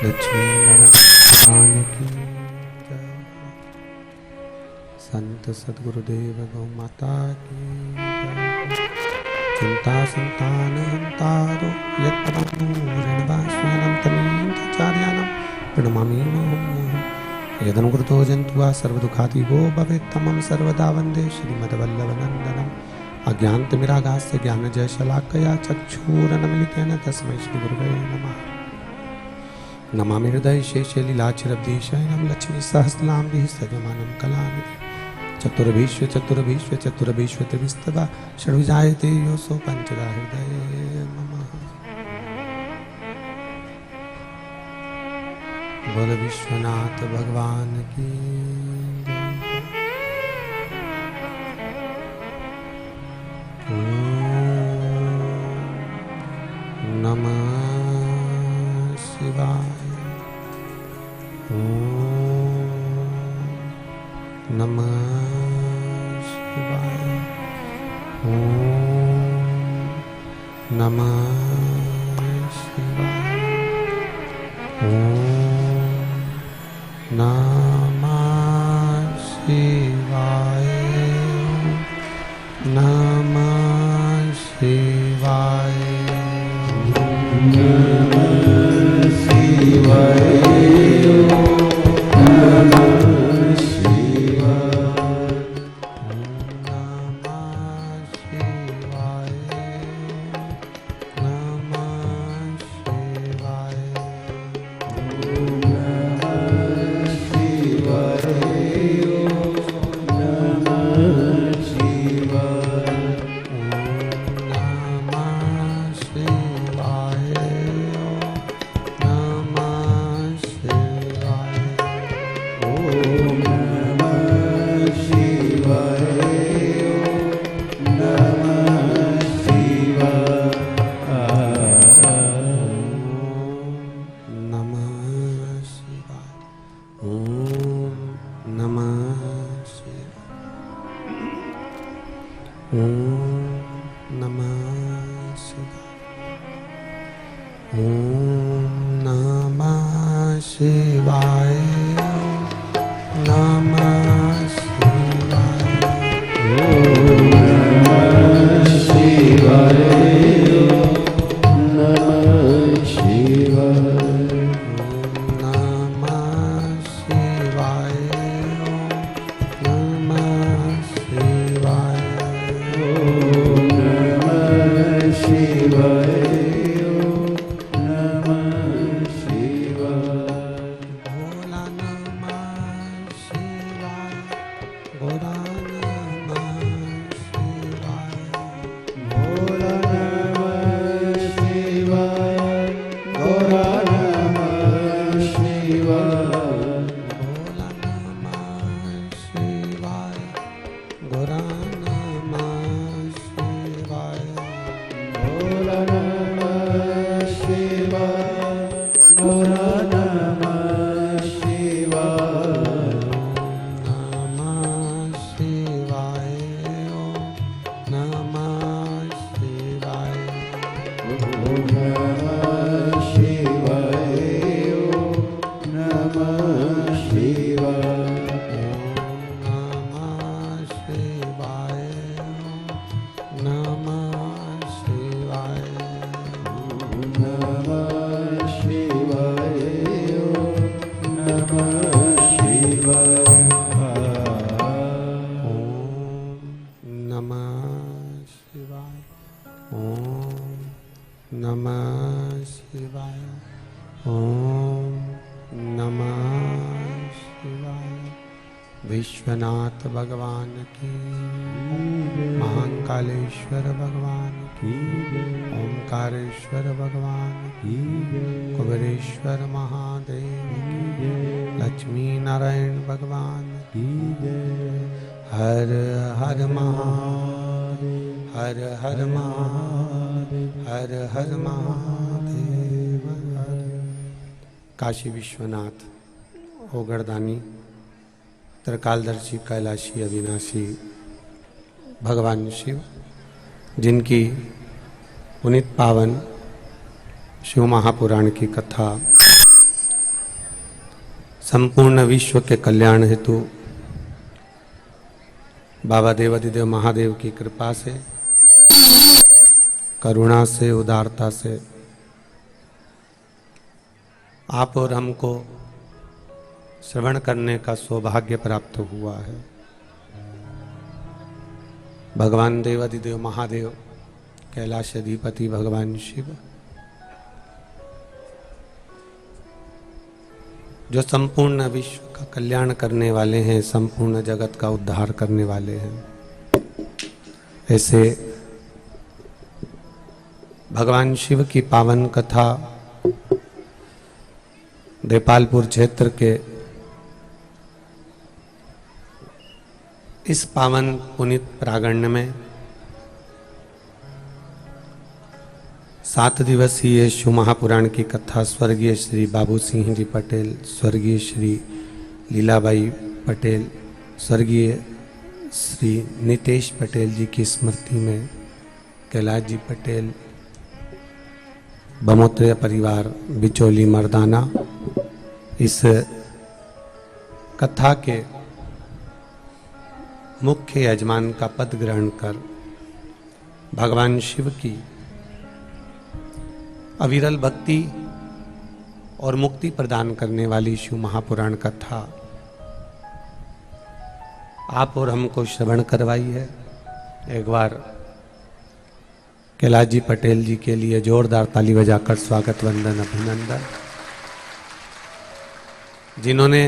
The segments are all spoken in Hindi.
लक्ष्मी नारायण की जय। संत सद्गुरुदेव गौ माता की जय। चिंता संतान हंतारो यत्पदमूरणवास्यानं तमीचार्याणां प्रणमामि मुहुर्मुहुः। यदनुकृतो जन्तुः सर्वदुःखातिगो भवेत् तमं सर्वदा वन्दे श्रीमद्वल्लभनन्दनम्। अज्ञानतिमिरागास्य ज्ञानजयशलाकया चक्षुरुन्मीलितेन तस्मै श्रीगुरुवे नमः। नमामि हृदय शेषे लीलाक्षरब्धीशयनं लक्ष्मी सहस्रनाम्भिः सजमानं कलानिधिं। चतुर्भीष्व त्रिभिस्तवा षड्विजायते योऽसौ पञ्चदा हृदये नमः। बोल विश्वनाथ भगवान की नमः शिवाय। नमः शिवाय। नमः शिवाय। नमः शिवाय। नमः शिवाय। विश्वनाथ भगवान की, महाकालेश्वर भगवान की, ओंकारेश्वर भगवान की, कुबेरेश्वर महादेव की, लक्ष्मी नारायण भगवान की, हर हर महादेव, हर हर महादेव, हर हर महादेव। काशी विश्वनाथ ओगरदानी त्रिकालदर्शी कैलाशी अविनाशी भगवान शिव, जिनकी पुनीत पावन शिव महापुराण की कथा संपूर्ण विश्व के कल्याण हेतु बाबा देवाधिदेव महादेव की कृपा से, करुणा से, उदारता से आप और हमको श्रवण करने का सौभाग्य प्राप्त हुआ है। भगवान देवाधिदेव महादेव, कैलाश अधिपति भगवान शिव, जो संपूर्ण विश्व का कल्याण करने वाले हैं, संपूर्ण जगत का उद्धार करने वाले हैं, ऐसे भगवान शिव की पावन कथा देपालपुर क्षेत्र के इस पावन पुनीत प्रांगण में 7 दिवसीय शिव महापुराण की कथा स्वर्गीय श्री बाबू सिंह जी पटेल, स्वर्गीय श्री लीलाबाई पटेल, स्वर्गीय श्री नितेश पटेल जी की स्मृति में कैलाश जी पटेल, बमोत्रिया परिवार, बिचौली मर्दाना, इस कथा के मुख्य यजमान का पद ग्रहण कर भगवान शिव की अविरल भक्ति और मुक्ति प्रदान करने वाली शिव महापुराण कथा आप और हमको श्रवण करवाई है। एक बार कैलाश जी पटेल जी के लिए जोरदार ताली बजाकर स्वागत, वंदन, अभिनंदन। जिन्होंने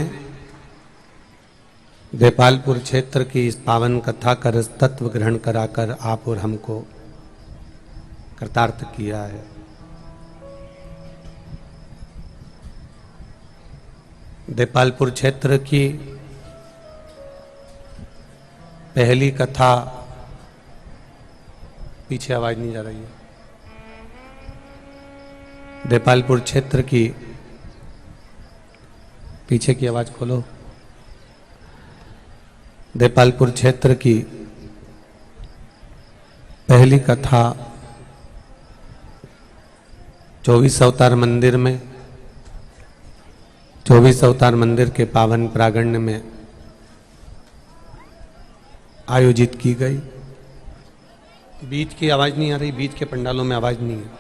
देपालपुर क्षेत्र की इस पावन कथा का रस तत्व ग्रहण कराकर आप और हमको कृतार्थ किया है। देपालपुर क्षेत्र की पहली कथा, पीछे आवाज नहीं जा रही है, देपालपुर क्षेत्र की, पीछे की आवाज खोलो। देपालपुर क्षेत्र की पहली कथा 24 अवतार मंदिर में, 24 अवतार मंदिर के पावन प्रांगण में आयोजित की गई। बीच की आवाज नहीं आ रही, बीच के पंडालों में आवाज नहीं है,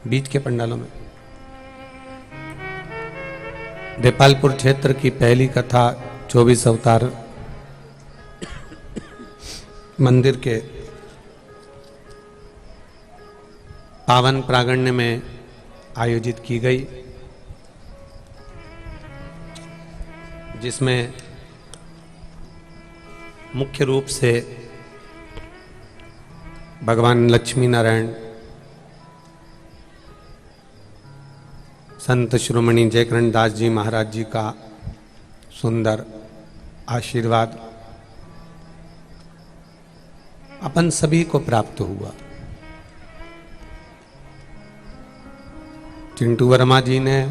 बीच के पंडालों में। देपालपुर क्षेत्र की पहली कथा 24 अवतार मंदिर के पावन प्रांगण में आयोजित की गई, जिसमें मुख्य रूप से भगवान लक्ष्मी नारायण, संत शिरोमणि जयकरण दास जी महाराज जी का सुंदर आशीर्वाद अपन सभी को प्राप्त हुआ। चिंटू वर्मा जी ने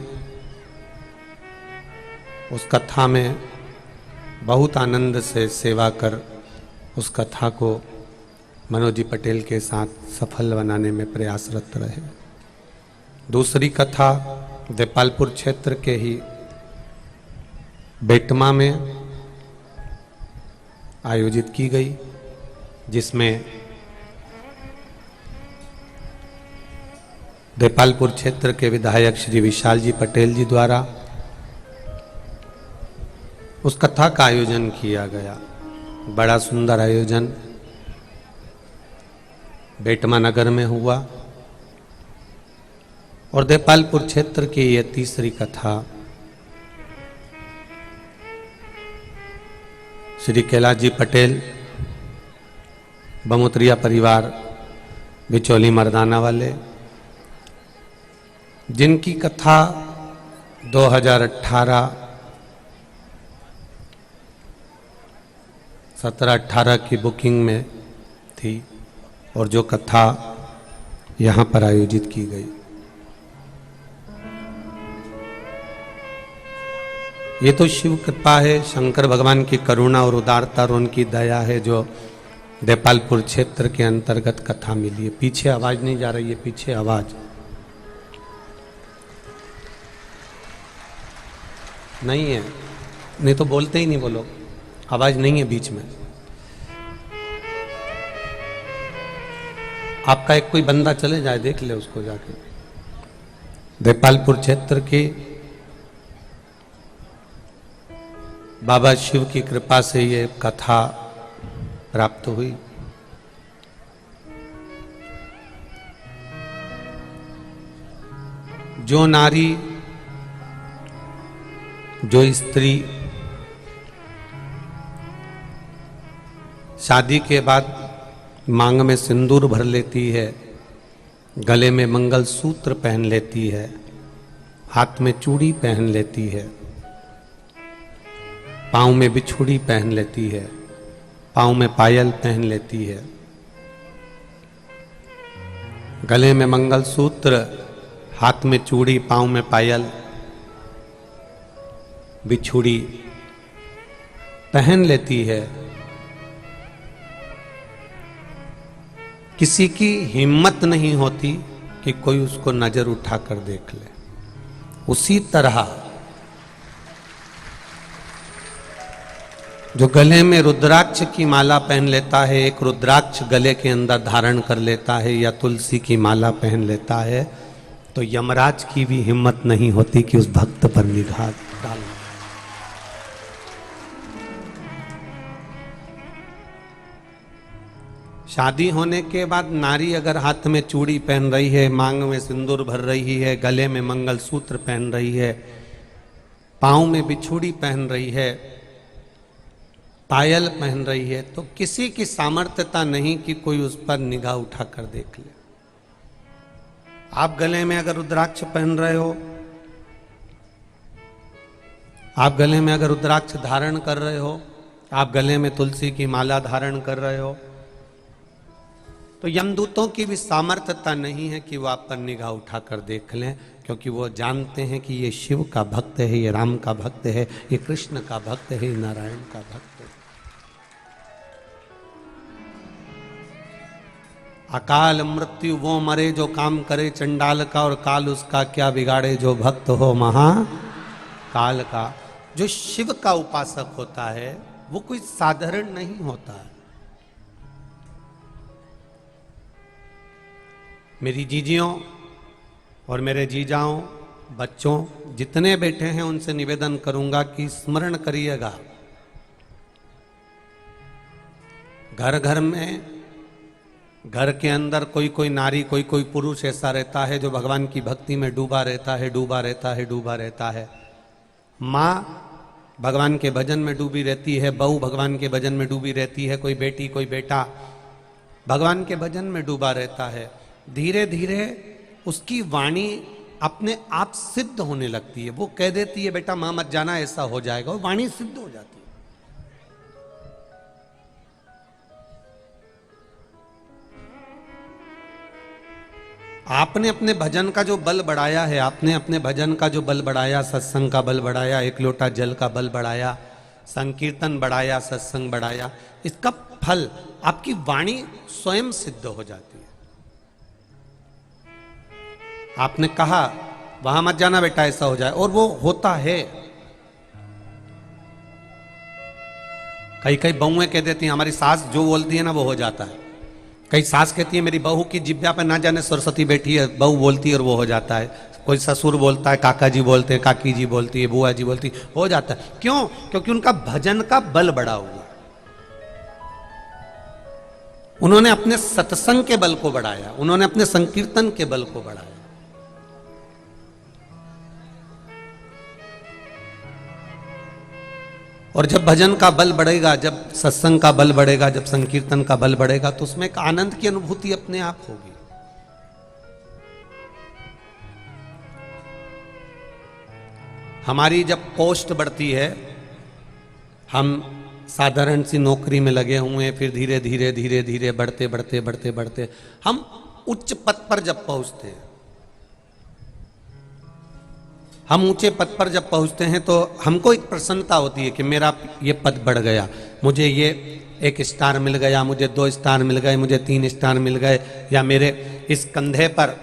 उस कथा में बहुत आनंद से सेवा कर उस कथा को मनोज जी पटेल के साथ सफल बनाने में प्रयासरत रहे। दूसरी कथा देपालपुर क्षेत्र के ही बेटमा में आयोजित की गई, जिसमें देपालपुर क्षेत्र के विधायक श्री विशाल जी पटेल जी द्वारा उस कथा का आयोजन किया गया। बड़ा सुंदर आयोजन बेटमा नगर में हुआ और देपालपुर क्षेत्र की यह तीसरी कथा श्री कैलाश जी पटेल, बमोत्रिया परिवार, बिचौली मर्दाना वाले, जिनकी कथा 2018, 17-18 की बुकिंग में थी और जो कथा यहाँ पर आयोजित की गई। ये तो शिव कृपा है, शंकर भगवान की करुणा और उदारता और उनकी दया है जो देपालपुर क्षेत्र के अंतर्गत कथा मिली है। पीछे आवाज नहीं जा रही है, पीछे आवाज। नहीं है, नहीं तो बोलते ही नहीं, बोलो, आवाज नहीं है बीच में। आपका एक कोई बंदा चले जाए, देख ले उसको जाके। देपालपुर क्षेत्र के बाबा शिव की कृपा से ये कथा प्राप्त हुई। जो नारी, जो स्त्री शादी के बाद मांग में सिंदूर भर लेती है, गले में मंगलसूत्र पहन लेती है, हाथ में चूड़ी पहन लेती है, पाँव में बिछुड़ी पहन लेती है, पाँव में पायल पहन लेती है, गले में मंगलसूत्र, हाथ में चूड़ी, पाँव में पायल, बिछुड़ी पहन लेती है। किसी की हिम्मत नहीं होती कि कोई उसको नजर उठाकर देख ले। उसी तरह जो गले में रुद्राक्ष की माला पहन लेता है, एक रुद्राक्ष गले के अंदर धारण कर लेता है या तुलसी की माला पहन लेता है, तो यमराज की भी हिम्मत नहीं होती कि उस भक्त पर निगाह डाले। शादी होने के बाद नारी अगर हाथ में चूड़ी पहन रही है, मांग में सिंदूर भर रही है, गले में मंगलसूत्र पहन रही है, पाँव में बिछुड़ी पहन रही है, पायल पहन रही है, तो किसी की सामर्थ्यता नहीं कि कोई उस पर निगाह उठाकर देख ले। आप गले में अगर रुद्राक्ष पहन रहे हो, आप गले में अगर रुद्राक्ष धारण कर रहे हो, आप गले में तुलसी की माला धारण कर रहे हो, तो यमदूतों की भी सामर्थ्यता नहीं है कि वो आप पर निगाह उठाकर देख लें, क्योंकि वो जानते हैं कि ये शिव का भक्त है, ये राम का भक्त है, ये कृष्ण का भक्त है, नारायण का भक्त है। अकाल मृत्यु वो मरे जो काम करे चंडाल का, और काल उसका क्या बिगाड़े जो भक्त हो महा काल का। जो शिव का उपासक होता है वो कोई साधारण नहीं होता है। मेरी जीजियों और मेरे जीजाओं, बच्चों जितने बैठे हैं, उनसे निवेदन करूंगा कि स्मरण करिएगा, घर घर में, घर के अंदर कोई कोई नारी, कोई कोई पुरुष ऐसा रहता है जो भगवान की भक्ति में डूबा रहता है, डूबा रहता है, डूबा रहता है। माँ भगवान के भजन में डूबी रहती है, बहू भगवान के भजन में डूबी रहती है, कोई बेटी कोई बेटा भगवान के भजन में डूबा रहता है। धीरे धीरे उसकी वाणी अपने आप सिद्ध होने लगती है। वो कह देती है बेटा मां मत जाना, ऐसा हो जाएगा, और वाणी सिद्ध हो जाती है। आपने अपने भजन का जो बल बढ़ाया है, आपने अपने भजन का जो बल बढ़ाया, सत्संग का बल बढ़ाया, एक लोटा जल का बल बढ़ाया, संकीर्तन बढ़ाया, सत्संग बढ़ाया, इसका फल आपकी वाणी स्वयं सिद्ध हो जाती है। आपने कहा वहां मत जाना बेटा, ऐसा हो जाए, और वो होता है। कई कई बहुएं कह देती हैं हमारी सास जो बोलती है ना वो हो जाता है। कई सास कहती है मेरी बहू की जिब्या पर ना जाने सरस्वती बैठी है, बहू बोलती है और वो हो जाता है। कोई ससुर बोलता है, काका जी बोलते हैं, काकी जी बोलती है, बुआ जी बोलती है, हो जाता है। क्यों? क्योंकि उनका भजन का बल बढ़ा हुआ, उन्होंने अपने सत्संग के बल को बढ़ाया, उन्होंने अपने संकीर्तन के बल को बढ़ाया। और जब भजन का बल बढ़ेगा, जब सत्संग का बल बढ़ेगा, जब संकीर्तन का बल बढ़ेगा, तो उसमें एक आनंद की अनुभूति अपने आप होगी। हमारी जब पोस्ट बढ़ती है, हम साधारण सी नौकरी में लगे हुए हैं, फिर धीरे धीरे धीरे धीरे बढ़ते बढ़ते बढ़ते बढ़ते हम उच्च पद पर जब पहुंचते हैं, हम ऊंचे पद पर जब पहुंचते हैं तो हमको एक प्रसन्नता होती है कि मेरा ये पद बढ़ गया, मुझे ये 1 स्टार मिल गया, मुझे 2 स्टार मिल गए, मुझे 3 स्टार मिल गए, या मेरे इस कंधे पर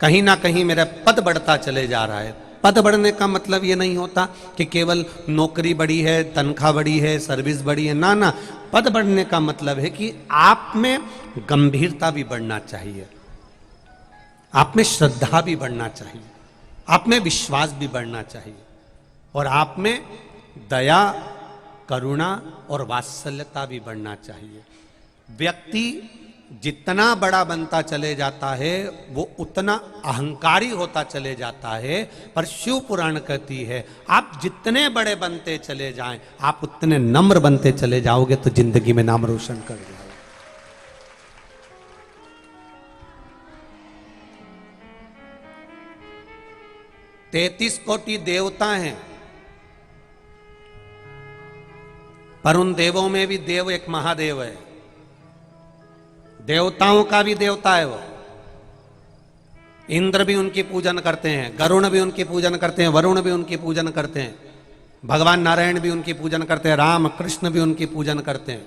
कहीं ना कहीं मेरा पद बढ़ता चले जा रहा है। पद बढ़ने का मतलब ये नहीं होता कि केवल नौकरी बड़ी है, तनख्वाह बड़ी है, सर्विस बड़ी है, ना ना। पद बढ़ने का मतलब है कि आप में गंभीरता भी बढ़ना चाहिए, आप में श्रद्धा भी बढ़ना चाहिए, आप में विश्वास भी बढ़ना चाहिए, और आप में दया, करुणा और वात्सल्यता भी बढ़ना चाहिए। व्यक्ति जितना बड़ा बनता चले जाता है वो उतना अहंकारी होता चले जाता है, पर शिव पुराण कहती है आप जितने बड़े बनते चले जाएं, आप उतने नम्र बनते चले जाओगे तो जिंदगी में नाम रोशन कर जाओगे। 33 कोटि देवता हैं, पर उन देवों में भी देव एक महादेव है। देवताओं का भी देवता है वो। इंद्र भी उनकी पूजन करते हैं, गरुण भी उनकी पूजन करते हैं, वरुण भी उनकी पूजन करते हैं, भगवान नारायण भी उनकी पूजन करते हैं, राम कृष्ण भी उनकी पूजन करते हैं,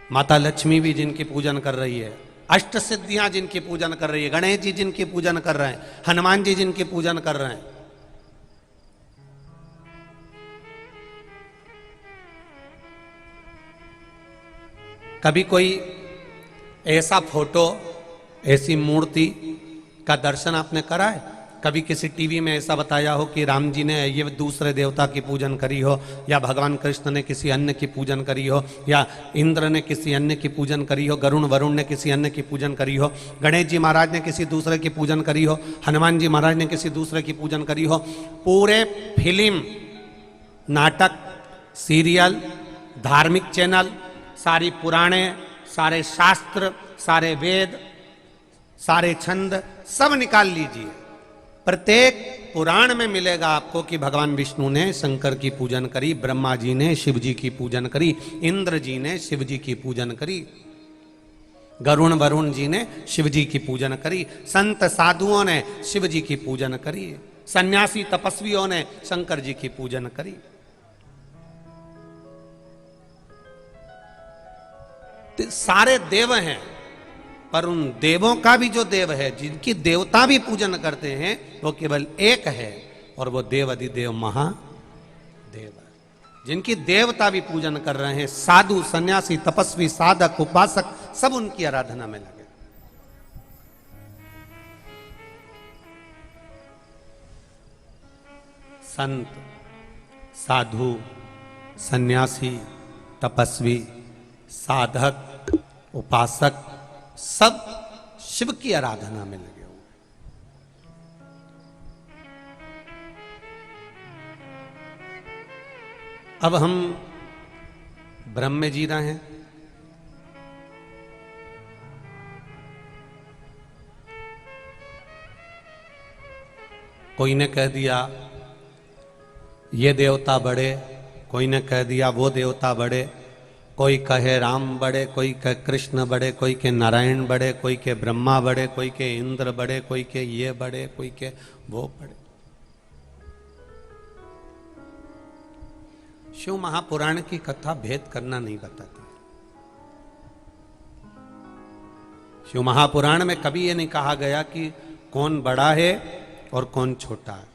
माता लक्ष्मी भी जिनकी पूजन कर रही है, अष्ट सिद्धियां जिनकी पूजन कर रही है, गणेश जी जिनकी पूजन कर रहे हैं, हनुमान जी जिनकी पूजन कर रहे हैं। कभी कोई ऐसा फोटो, ऐसी मूर्ति का दर्शन आपने करा है? कभी किसी टीवी में ऐसा बताया हो कि राम जी ने ये दूसरे देवता की पूजन करी हो, या भगवान कृष्ण ने किसी अन्य की पूजन करी हो, या इंद्र ने किसी अन्य की पूजन करी हो, गरुण वरुण ने किसी अन्य की पूजन करी हो, गणेश जी महाराज ने किसी दूसरे की पूजन करी हो, हनुमान जी महाराज ने किसी दूसरे की पूजन करी हो? पूरे फिल्म, नाटक, सीरियल, धार्मिक चैनल, सारी पुराणे, सारे शास्त्र, सारे वेद, सारे छंद सब निकाल लीजिए, प्रत्येक पुराण में मिलेगा आपको कि भगवान विष्णु ने शंकर की पूजन करी, ब्रह्मा जी ने शिव जी की पूजन करी, इंद्र जी ने शिव जी की पूजन करी, गरुण वरुण जी ने शिव जी की पूजन करी, संत साधुओं ने शिव जी की पूजन करी, सन्यासी तपस्वियों ने शंकर जी की पूजन करी। तो सारे देव हैं, पर उन देवों का भी जो देव है, जिनकी देवता भी पूजन करते हैं, वो केवल एक है, और वो देव अधिदेव महादेव है। जिनकी देवता भी पूजन कर रहे हैं, साधु, सन्यासी, तपस्वी, साधक, उपासक, सब उनकी आराधना में लगे। संत, साधु, सन्यासी, तपस्वी, साधक, उपासक, सब शिव की आराधना में लगे हुए। अब हम ब्रह्म में जी रहे हैं। कोई ने कह दिया ये देवता बड़े, कोई ने कह दिया वो देवता बड़े, कोई कहे राम बड़े, कोई कहे कृष्ण बड़े, कोई के नारायण बड़े, कोई के ब्रह्मा बड़े, कोई के इंद्र बड़े, कोई के ये बड़े, कोई के वो बड़े। शिव महापुराण की कथा भेद करना नहीं बताती। शिव महापुराण में कभी ये नहीं कहा गया कि कौन बड़ा है और कौन छोटा है।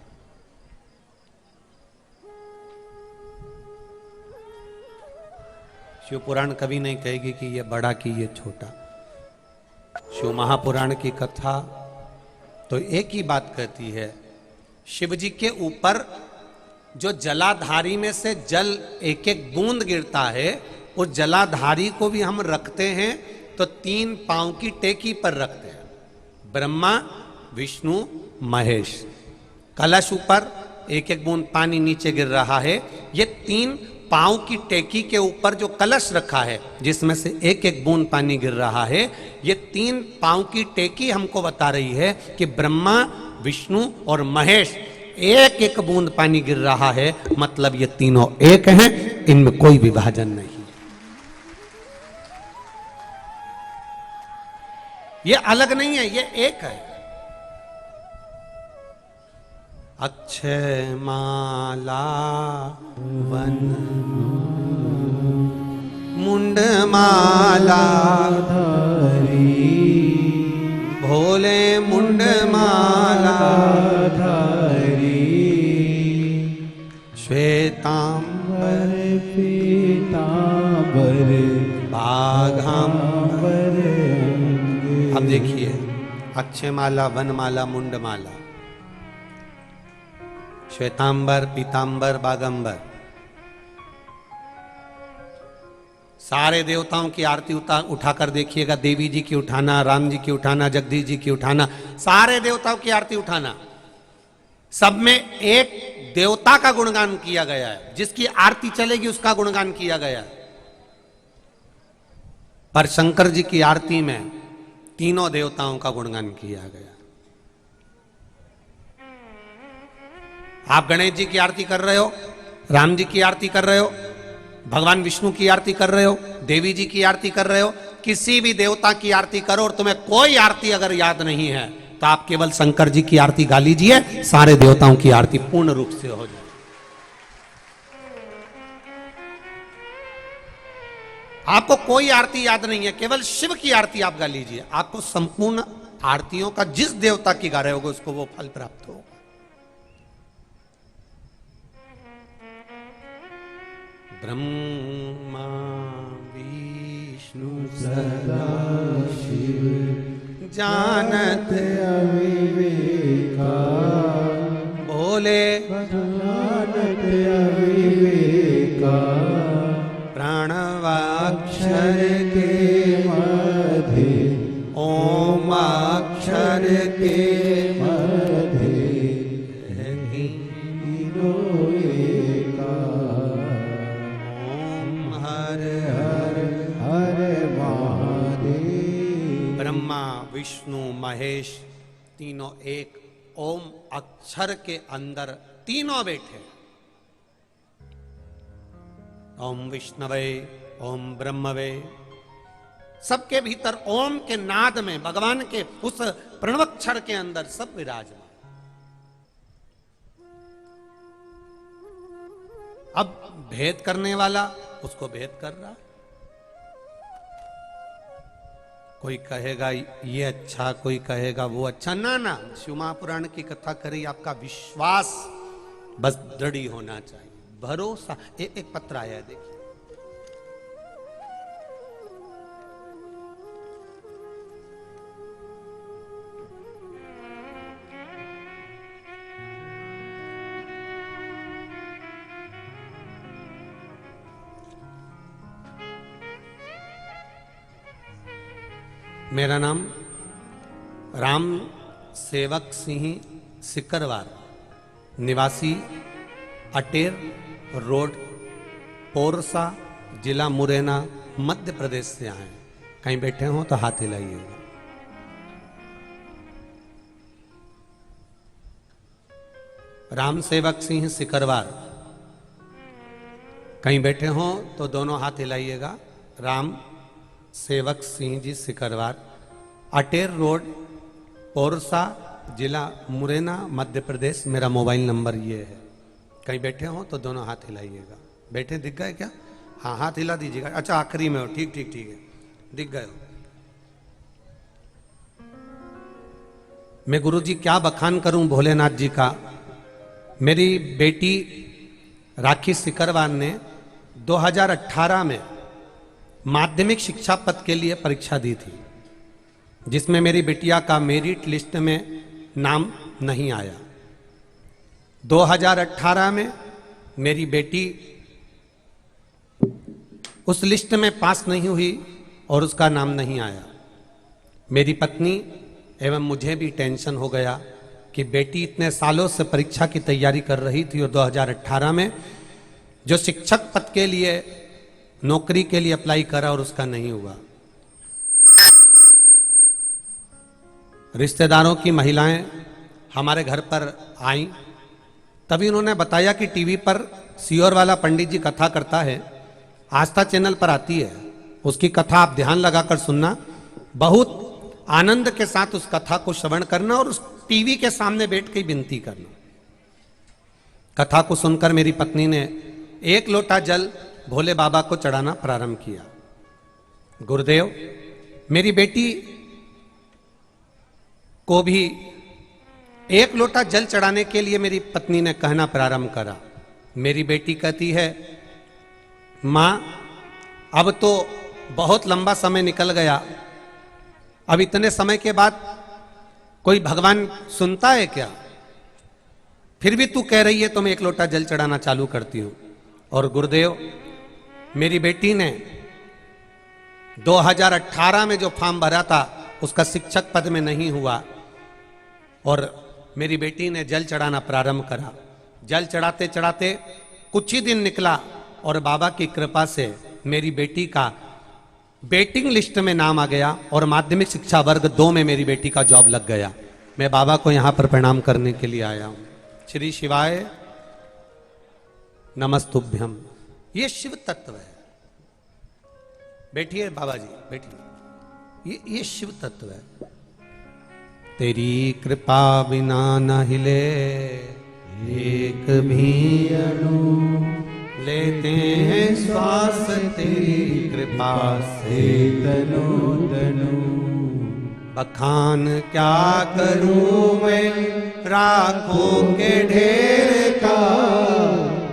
शिव पुराण कभी नहीं कहेगी कि ये बड़ा कि ये छोटा। शिव महापुराण की कथा तो एक ही बात कहती है, शिव जी के ऊपर जो जलाधारी में से जल एक एक बूंद गिरता है, उस जलाधारी को भी हम रखते हैं तो 3 पांव की टेकी पर रखते हैं। ब्रह्मा, विष्णु, महेश, कलश ऊपर, एक एक बूंद पानी नीचे गिर रहा है। ये 3 पांव की टेकी के ऊपर जो कलश रखा है, जिसमें से एक एक बूंद पानी गिर रहा है, ये 3 पांव की टेकी हमको बता रही है कि ब्रह्मा, विष्णु और महेश एक एक बूंद पानी गिर रहा है, मतलब ये तीनों एक हैं, इनमें कोई विभाजन नहीं। ये अलग नहीं है, ये एक है। अक्षय माला वन मुंड माला धरी, भोले मुंड माला अक्षयमाला, वनमाला, मुंडमाला, श्वेतांबर, पीतांबर, बागंबर, सारे देवताओं की आरती उठाकर देखिएगा। देवी जी की उठाना, राम जी की उठाना, जगदीश जी की उठाना, सारे देवताओं की आरती उठाना। सब में एक देवता का गुणगान किया गया है, जिसकी आरती चलेगी उसका गुणगान किया गया है। पर शंकर जी की आरती में तीनों देवताओं का गुणगान किया गया। आप गणेश जी की आरती कर रहे हो, राम जी की आरती कर रहे हो, भगवान विष्णु की आरती कर रहे हो, देवी जी की आरती कर रहे हो, किसी भी देवता की आरती करो और तुम्हें कोई आरती अगर याद नहीं है तो आप केवल शंकर जी की आरती गा लीजिए, सारे देवताओं की आरती पूर्ण रूप से हो जाए। आपको कोई आरती याद नहीं है, केवल शिव की आरती आप गा लीजिए, आपको संपूर्ण आरतियों का जिस देवता की गा रहे होगे उसको वो फल प्राप्त होगा। ब्रह्मा विष्णु सदा शिव जानत अविवेका, बोले जानत अविवेका, प्राणवाक्षर के मध्य ओमाक्षर के मध्य ब्रह्मा विष्णु महेश तीनों एक ओम अक्षर के अंदर तीनों बैठे। ओम विष्णवे ओम ब्रह्मवे, सबके भीतर ओम के नाद में भगवान के उस प्रणवाक्षर के अंदर सब विराजमान। अब भेद करने वाला उसको भेद कर रहा। कोई कहेगा ये अच्छा, कोई कहेगा वो अच्छा। ना ना, शिव महापुराण की कथा करी, आपका विश्वास बस दृढ़ होना चाहिए, भरोसा। एक पत्र आया है, देखिए। मेरा नाम राम सेवक सिंह सिकरवार, निवासी अटेर रोड, पोरसा, जिला मुरैना, मध्य प्रदेश से आए। कहीं बैठे हो तो हाथ हिलाइएगा। राम सेवक सिंह सिकरवार, कहीं बैठे हो तो दोनों हाथ हिलाइएगा। राम सेवक सिंह जी सिकरवार, अटेर रोड, पोरसा, जिला मुरैना, मध्य प्रदेश। मेरा मोबाइल नंबर ये है। कहीं बैठे हो तो दोनों हाथ हिलाइएगा। बैठे दिख गए क्या? हाँ, हाथ हिला दीजिएगा। अच्छा, आखिरी में हो। ठीक ठीक ठीक है, दिख गए हो। मैं गुरु जी क्या बखान करूं भोलेनाथ जी का। मेरी बेटी राखी सिकरवार ने 2018 में माध्यमिक शिक्षा पद के लिए परीक्षा दी थी, जिसमें मेरी बिटिया का मेरिट लिस्ट में नाम नहीं आया। 2018 में मेरी बेटी उस लिस्ट में पास नहीं हुई और उसका नाम नहीं आया। मेरी पत्नी एवं मुझे भी टेंशन हो गया कि बेटी इतने सालों से परीक्षा की तैयारी कर रही थी और 2018 में जो शिक्षक पद के लिए, नौकरी के लिए अप्लाई करा और उसका नहीं हुआ। रिश्तेदारों की महिलाएं हमारे घर पर आईं, तभी उन्होंने बताया कि टीवी पर सियोर वाला पंडित जी कथा करता है, आस्था चैनल पर आती है, उसकी कथा आप ध्यान लगाकर सुनना, बहुत आनंद के साथ उस कथा को श्रवण करना और उस टीवी के सामने बैठ के विनती करना। कथा को सुनकर मेरी पत्नी ने एक लोटा जल भोले बाबा को चढ़ाना प्रारंभ किया। गुरुदेव, मेरी बेटी को भी एक लोटा जल चढ़ाने के लिए मेरी पत्नी ने कहना प्रारंभ करा। मेरी बेटी कहती है, मां अब तो बहुत लंबा समय निकल गया, अब इतने समय के बाद कोई भगवान सुनता है क्या? फिर भी तू कह रही है तो मैं एक लोटा जल चढ़ाना चालू करती हूं। और गुरुदेव, मेरी बेटी ने 2018 में जो फॉर्म भरा था उसका शिक्षक पद में नहीं हुआ और मेरी बेटी ने जल चढ़ाना प्रारंभ करा। जल चढ़ाते चढ़ाते कुछ ही दिन निकला और बाबा की कृपा से मेरी बेटी का वेटिंग लिस्ट में नाम आ गया और माध्यमिक शिक्षा वर्ग 2 में मेरी बेटी का जॉब लग गया। मैं बाबा को यहां पर प्रणाम करने के लिए आया हूं। श्री शिवाय नमस्तुभ्यम। ये शिव तत्व है। बैठिए बाबा जी, बैठिए। ये शिव तत्व है। तेरी कृपा बिना न हिले एक भी अणु, लेते हैं श्वास तेरी कृपा से तनु तनु। बखान क्या करूं मैं राखों के ढेर का,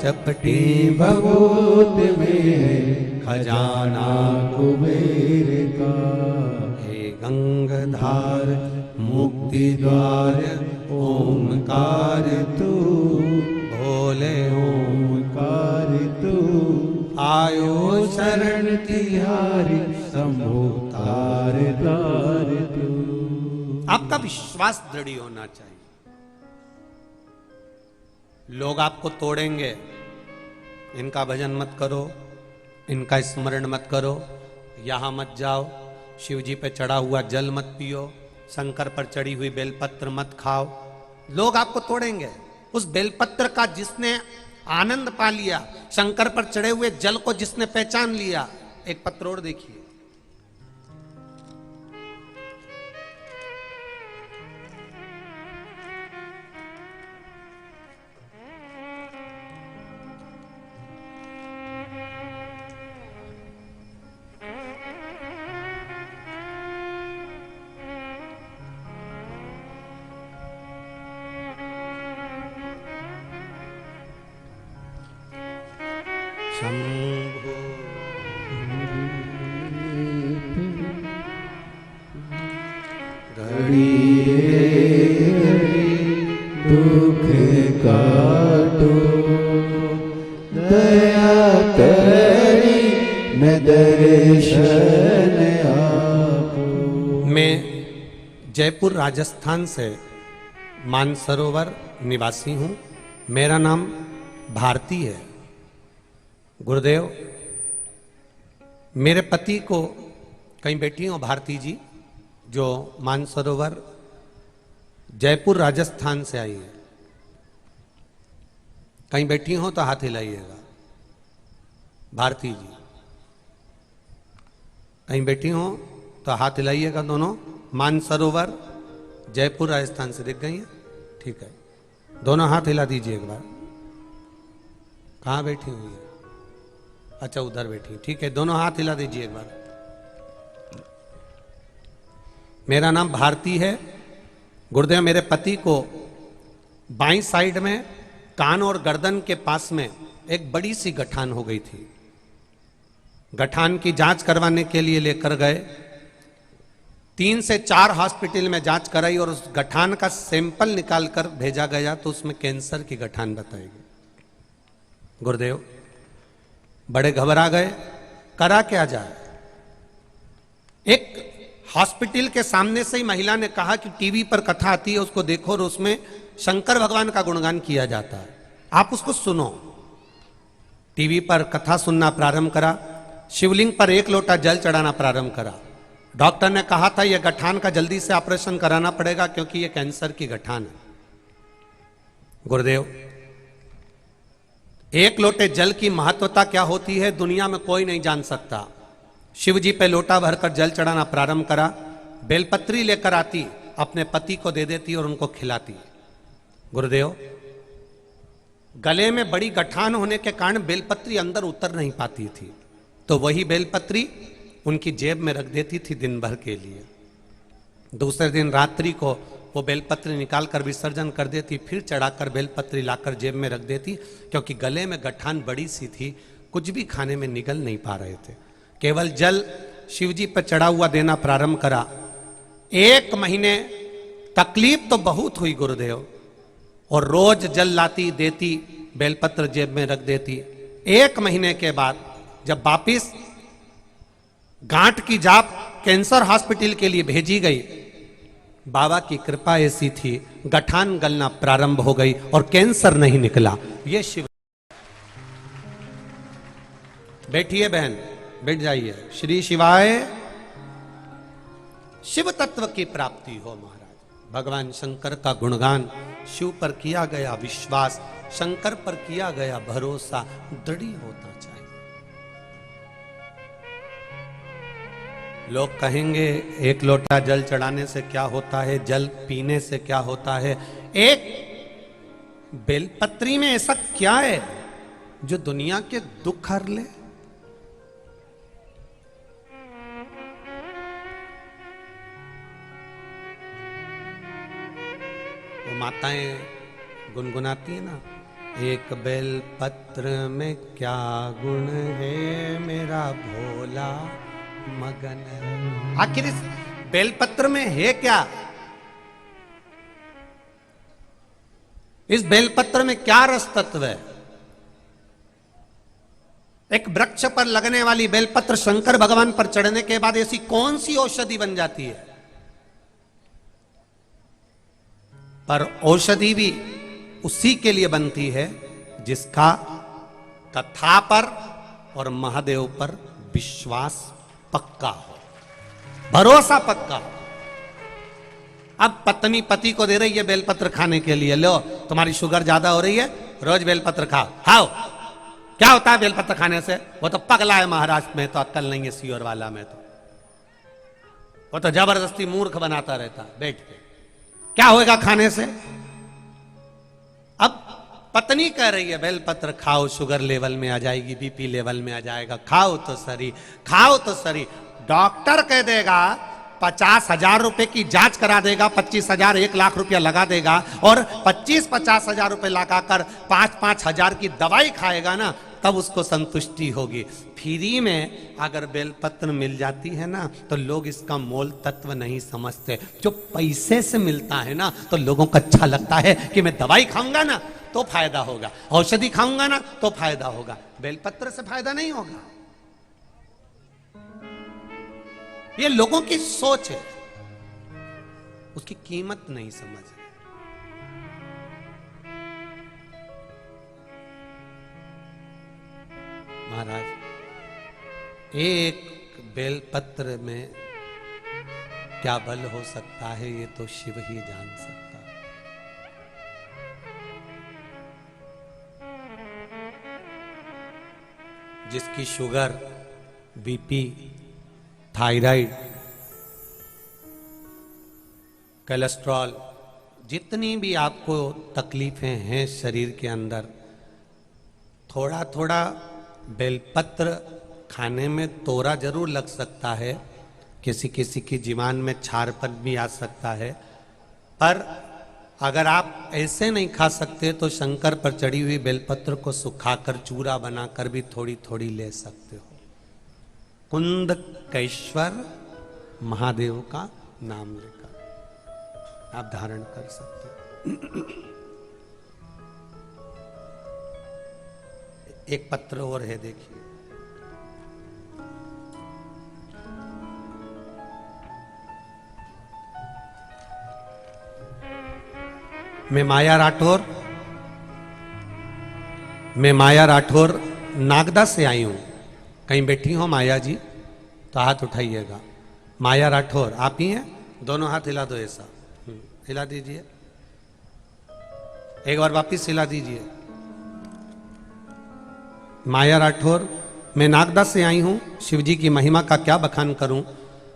चपटी भभूत में खजाना कुबेर का। हे गंगाधार मुक्ति द्वार ओमकार तू, भोले ओमकार तू। आयो शरण तिहारी शंभो तार तार तू। आपका विश्वास दृढ़ होना चाहिए। लोग आपको तोड़ेंगे, इनका भजन मत करो, इनका स्मरण मत करो, यहां मत जाओ, शिव जी पे चढ़ा हुआ जल मत पियो, शंकर पर चढ़ी हुई बेलपत्र मत खाओ। लोग आपको तोड़ेंगे। उस बेलपत्र का जिसने आनंद पा लिया, शंकर पर चढ़े हुए जल को जिसने पहचान लिया, एक पत्र और देखिए। शंभो घड़िए दुख काटो, दया करी न दर्शन आपो। मैं जयपुर राजस्थान से मानसरोवर निवासी हूं। मेरा नाम भारती है। गुरुदेव, मेरे पति को, कहीं बैठी हो भारती जी, जो मानसरोवर जयपुर राजस्थान से आई है, कहीं बैठी हो तो हाथ हिलाइएगा। भारती जी कहीं बैठी हो तो हाथ हिलाइएगा दोनों। मानसरोवर जयपुर राजस्थान से दिख गई है? ठीक है, दोनों हाथ हिला दीजिए एक बार। कहाँ बैठी हुई है? अच्छा, उधर बैठी। ठीक है, दोनों हाथ हिला दीजिए एक बार। मेरा नाम भारती है। गुरुदेव, मेरे पति को बाईं साइड में कान और गर्दन के पास में एक बड़ी सी गठान हो गई थी। गठान की जांच करवाने के लिए लेकर गए। 3 से 4 हॉस्पिटल में जांच कराई और उस गठान का सैंपल निकालकर भेजा गया तो उसमें कैंसर की गठान बताई गई। गुरुदेव, बड़े घबरा गए, करा क्या जाए। एक हॉस्पिटल के सामने से ही महिला ने कहा कि टीवी पर कथा आती है, उसको देखो और उसमें शंकर भगवान का गुणगान किया जाता है, आप उसको सुनो। टीवी पर कथा सुनना प्रारंभ करा। शिवलिंग पर 1 लोटा जल चढ़ाना प्रारंभ करा। डॉक्टर ने कहा था यह गठान का जल्दी से ऑपरेशन कराना पड़ेगा क्योंकि यह कैंसर की गठान है। गुरुदेव, 1 लोटे जल की महत्वता क्या होती है दुनिया में कोई नहीं जान सकता। शिव जी पे लोटा भरकर जल चढ़ाना प्रारंभ करा। बेलपत्री लेकर आती, अपने पति को दे देती और उनको खिलाती। गुरुदेव, गले में बड़ी गठान होने के कारण बेलपत्री अंदर उतर नहीं पाती थी, तो वही बेलपत्री उनकी जेब में रख देती थी दिन भर के लिए। दूसरे दिन रात्रि को वो बेलपत्री निकाल कर विसर्जन कर देती, फिर चढ़ाकर बेलपत्री लाकर जेब में रख देती, क्योंकि गले में गठान बड़ी सी थी, कुछ भी खाने में निगल नहीं पा रहे थे। केवल जल शिवजी पर चढ़ा हुआ देना प्रारंभ करा। 1 महीने तकलीफ तो बहुत हुई गुरुदेव, और रोज जल लाती देती, बेलपत्र जेब में रख देती। 1 महीने के बाद जब वापिस गांठ की जाप कैंसर हॉस्पिटल के लिए भेजी गई, बाबा की कृपा ऐसी थी, गठान गलना प्रारंभ हो गई और कैंसर नहीं निकला। ये शिव। बैठिए बहन, बैठ जाइए। श्री शिवाय। शिव तत्व की प्राप्ति हो महाराज। भगवान शंकर का गुणगान, शिव पर किया गया विश्वास, शंकर पर किया गया भरोसा दृढ़ होता चाहिए। लोग कहेंगे 1 लोटा जल चढ़ाने से क्या होता है, जल पीने से क्या होता है। एक बेलपत्री में ऐसा क्या है जो दुनिया के दुख हर ले? वो माताएं गुनगुनाती है ना, एक बेलपत्र में क्या गुण है, मेरा भोला मगन है। आखिर इस बेलपत्र में है क्या? इस बेलपत्र में क्या रस तत्व है? एक वृक्ष पर लगने वाली बेलपत्र शंकर भगवान पर चढ़ने के बाद ऐसी कौन सी औषधि बन जाती है? पर औषधि भी उसी के लिए बनती है जिसका तथा पर और महादेव पर विश्वास पक्का हो, भरोसा पक्का हो। अब पत्नी पति को दे रही है बेलपत्र खाने के लिए, लो तुम्हारी शुगर ज्यादा हो रही है, रोज बेलपत्र खाओ। क्या होता है बेलपत्र खाने से? वो तो पगला है, महाराष्ट्र में तो अक्कल नहीं है, सीहोर वाला में तो वो तो जबरदस्ती मूर्ख बनाता रहता बैठ के। क्या होएगा खाने से? अब पत्नी कह रही है बेलपत्र खाओ, शुगर लेवल में आ जाएगी, बीपी लेवल में आ जाएगा, खाओ तो सही, खाओ तो सही। डॉक्टर कह देगा 50,000 रुपए की जांच करा देगा, 25,000 1 लाख रुपया लगा देगा, और 25-50 हजार रुपए लगाकर 5-5 हजार की दवाई खाएगा ना, तब उसको संतुष्टि होगी। फ्री में अगर बेलपत्र मिल जाती है ना, तो लोग इसका मोल तत्व नहीं समझते। जो पैसे से मिलता है ना, तो लोगों को अच्छा लगता है कि मैं दवाई खाऊंगा ना तो फायदा होगा, औषधि खाऊंगा ना तो फायदा होगा, बेलपत्र से फायदा नहीं होगा। ये लोगों की सोच है, उसकी कीमत नहीं समझ। महाराज, एक बेलपत्र में क्या बल हो सकता है, ये तो शिव ही जान सकता है। जिसकी शुगर, बीपी, थायराइड, कोलेस्ट्रॉल, जितनी भी आपको तकलीफें हैं शरीर के अंदर, थोड़ा थोड़ा बेलपत्र खाने में तोरा जरूर लग सकता है, किसी किसी की जीवान में छारपन भी आ सकता है, पर अगर आप ऐसे नहीं खा सकते तो शंकर पर चढ़ी हुई बेलपत्र को सुखाकर चूरा बनाकर भी थोड़ी थोड़ी ले सकते हो। कुंदकेश्वर महादेव का नाम लेकर आप धारण कर सकते हो। एक पत्र और है, देखिए। मैं माया राठौर नागदा से आई हूं। कहीं बैठी हो माया जी तो हाथ उठाइएगा। माया राठौर आप ही हैं? दोनों हाथ हिला दो, ऐसा हिला दीजिए, एक बार वापिस हिला दीजिए। माया राठौर, मैं नागदा से आई हूं। शिवजी की महिमा का क्या बखान करूं।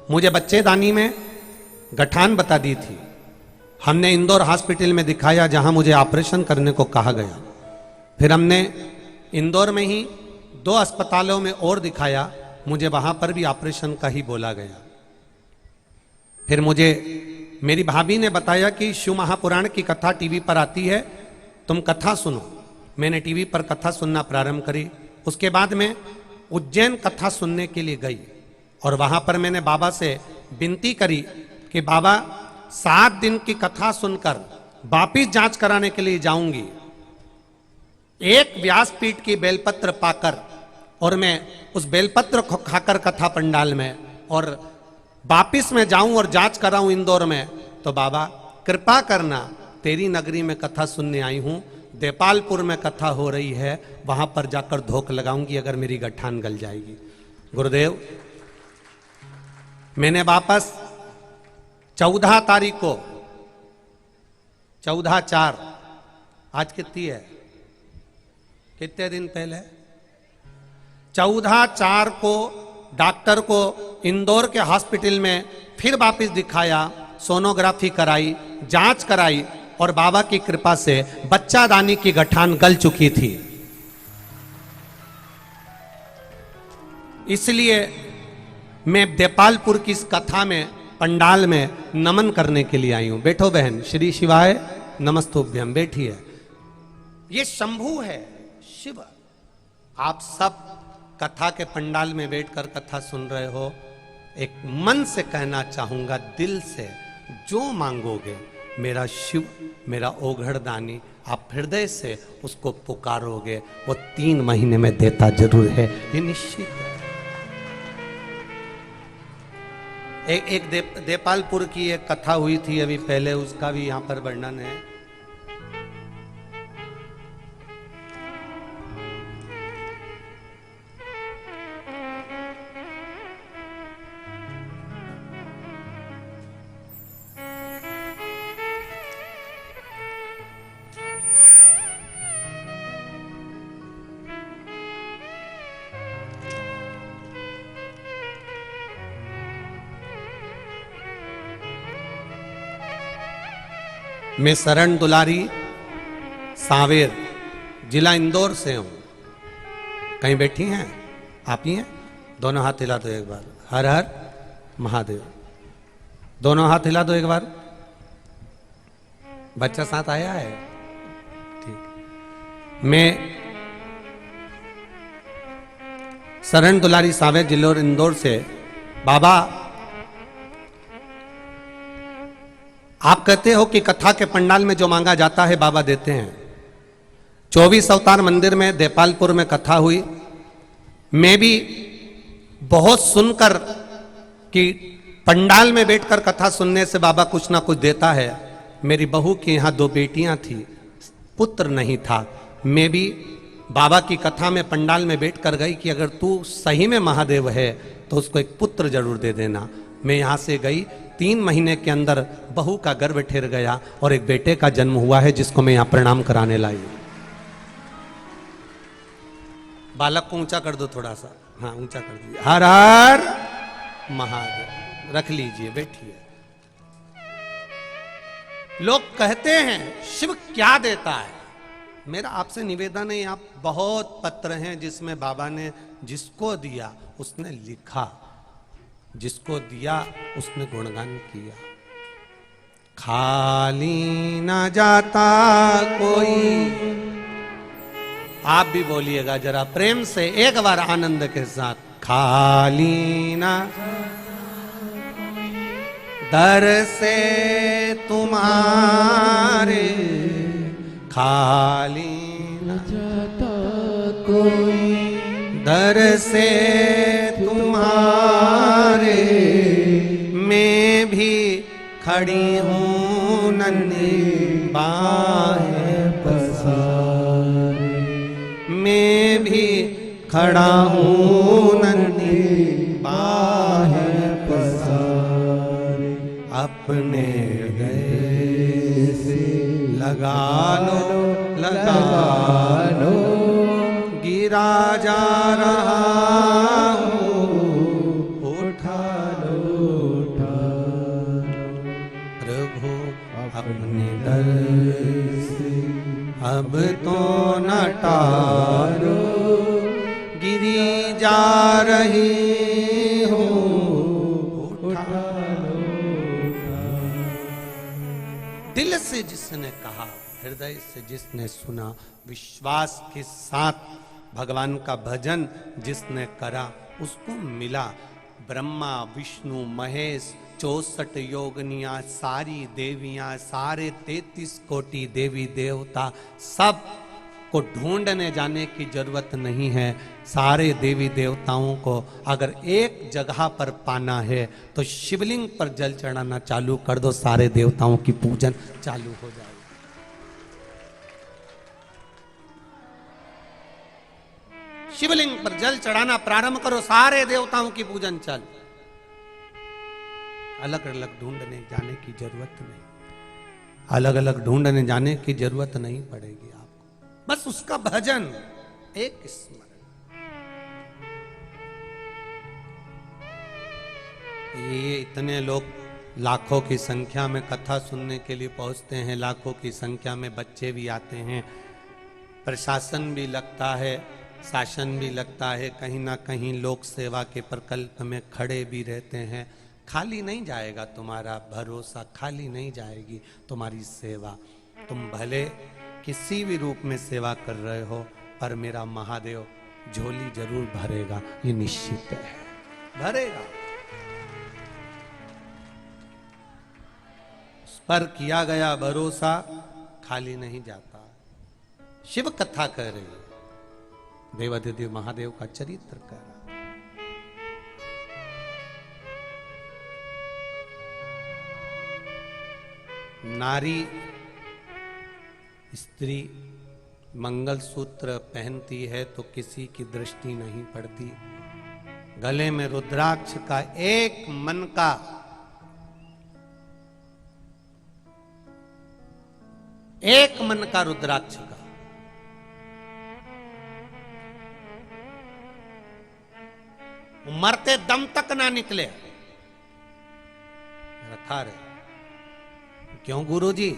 मुझे बच्चेदानी में गठान बता दी थी, हमने इंदौर हॉस्पिटल में दिखाया जहां मुझे ऑपरेशन करने को कहा गया। फिर हमने इंदौर में ही 2 अस्पतालों में और दिखाया, मुझे वहां पर भी ऑपरेशन का ही बोला गया। फिर मुझे मेरी भाभी ने बताया कि शिव महापुराण की कथा टीवी पर आती है, तुम कथा सुनो। मैंने टीवी पर कथा सुनना प्रारंभ करी। उसके बाद मैं उज्जैन कथा सुनने के लिए गई और वहां पर मैंने बाबा से विनती करी कि बाबा 7 दिन की कथा सुनकर वापिस जांच कराने के लिए जाऊंगी, एक व्यासपीठ की बेलपत्र पाकर और मैं उस बेलपत्र को खाकर कथा पंडाल में और वापिस में जाऊं और जांच कराऊं इंदौर में, तो बाबा कृपा करना, तेरी नगरी में कथा सुनने आई हूं, देपालपुर में कथा हो रही है, वहां पर जाकर धोख लगाऊंगी अगर मेरी गठान गल जाएगी। गुरुदेव, मैंने वापस 14 तारीख को, 14/4, आज कितनी है, कितने दिन पहले, 14/4 को डॉक्टर को इंदौर के हॉस्पिटल में फिर वापस दिखाया, सोनोग्राफी कराई, जांच कराई और बाबा की कृपा से बच्चादानी की गठान गल चुकी थी। इसलिए मैं देपालपुर की इस कथा में, पंडाल में नमन करने के लिए आई हूं। बैठो बहन, श्री शिवाय नमस्तुभ्यम, बैठिए। ये शंभु है, शिव। आप सब कथा के पंडाल में बैठकर कथा सुन रहे हो, एक मन से कहना चाहूंगा, दिल से, जो मांगोगे मेरा शिव, मेरा ओघड़दानी, आप हृदय से उसको पुकारोगे, वो 3 महीने में देता जरूर है, ये निश्चित है। एक देपालपुर की एक कथा हुई थी अभी पहले, उसका भी यहां पर वर्णन है। मैं शरण दुलारी, सांवेर, जिला इंदौर से हूं। कहीं बैठी हैं आप? ही हैं? दोनों हाथ हिला दो एक बार। हर हर महादेव। दोनों हाथ हिला दो एक बार। बच्चा साथ आया है? ठीक। मैं शरण दुलारी, सांवेर, जिला इंदौर से। बाबा, आप कहते हो कि कथा के पंडाल में जो मांगा जाता है बाबा देते हैं। 24 अवतार मंदिर में देपालपुर में कथा हुई। मैं भी बहुत सुनकर कि पंडाल में बैठकर कथा सुनने से बाबा कुछ ना कुछ देता है। मेरी बहू की यहाँ 2 बेटियां थी, पुत्र नहीं था। मैं भी बाबा की कथा में पंडाल में बैठकर गई कि अगर तू सही में महादेव है तो उसको एक पुत्र जरूर दे देना। मैं यहाँ से गई, 3 महीने के अंदर बहू का गर्भ ठहर गया और एक बेटे का जन्म हुआ है, जिसको मैं यहाँ प्रणाम कराने लाई। बालक को ऊंचा कर दो थोड़ा सा, हाँ ऊंचा कर दीजिए। हर हर महादेव। रख लीजिए, बैठिए। लोग कहते हैं शिव क्या देता है। मेरा आपसे निवेदन है, आप बहुत पत्र हैं जिसमें बाबा ने जिसको दिया उसने लिखा, जिसको दिया उसने गुणगान किया। खाली ना जाता कोई। आप भी बोलिएगा जरा प्रेम से एक बार आनंद के साथ। खाली ना दर से तुम्हारे, खाली ना जाता कोई दर से तुम्हारे, मैं भी खड़ी हूँ नन्ही बाहें पसारे, मैं भी खड़ा हूँ नन्ही बाहें पसारे। अपने गए से लगा लो, लगा लो, गिरा जा रहा हूँ, उठा लो, उठा लो। प्रभु अपने दर से अब तो न टारो, गिरी जा रही हूँ, उठा लो, उठा। दिल से जिसने कहा, हृदय से जिसने सुना, विश्वास के साथ भगवान का भजन जिसने करा, उसको मिला। ब्रह्मा, विष्णु, महेश, 64 योगनियां, सारी देवियां, सारे 33 कोटि देवी देवता, सब को ढूंढने जाने की जरूरत नहीं है। सारे देवी देवताओं को अगर एक जगह पर पाना है तो शिवलिंग पर जल चढ़ाना चालू कर दो, सारे देवताओं की पूजन चालू हो जाएगी। शिवलिंग पर जल चढ़ाना प्रारंभ करो, सारे देवताओं की पूजन चालू। अलग अलग ढूंढने जाने की जरूरत नहीं, अलग अलग ढूंढने जाने की जरूरत नहीं पड़ेगी आपको, बस उसका भजन, एक स्मरण। ये इतने लोग लाखों की संख्या में कथा सुनने के लिए पहुंचते हैं, लाखों की संख्या में बच्चे भी आते हैं, प्रशासन भी लगता है, शासन भी लगता है, कहीं ना कहीं लोक सेवा के प्रकल्प में खड़े भी रहते हैं। खाली नहीं जाएगा तुम्हारा भरोसा, खाली नहीं जाएगी तुम्हारी सेवा। तुम भले किसी भी रूप में सेवा कर रहे हो, पर मेरा महादेव झोली जरूर भरेगा, ये निश्चित है, भरेगा। उस पर किया गया भरोसा खाली नहीं जाता। शिव कथा कर रही है, देवाधिदेव महादेव का चरित्र कर रहा। नारी स्त्री मंगलसूत्र पहनती है तो किसी की दृष्टि नहीं पड़ती। गले में रुद्राक्ष का एक मन का रुद्राक्ष का मरते दम तक ना निकले, रखा रहे। क्यों गुरुजी?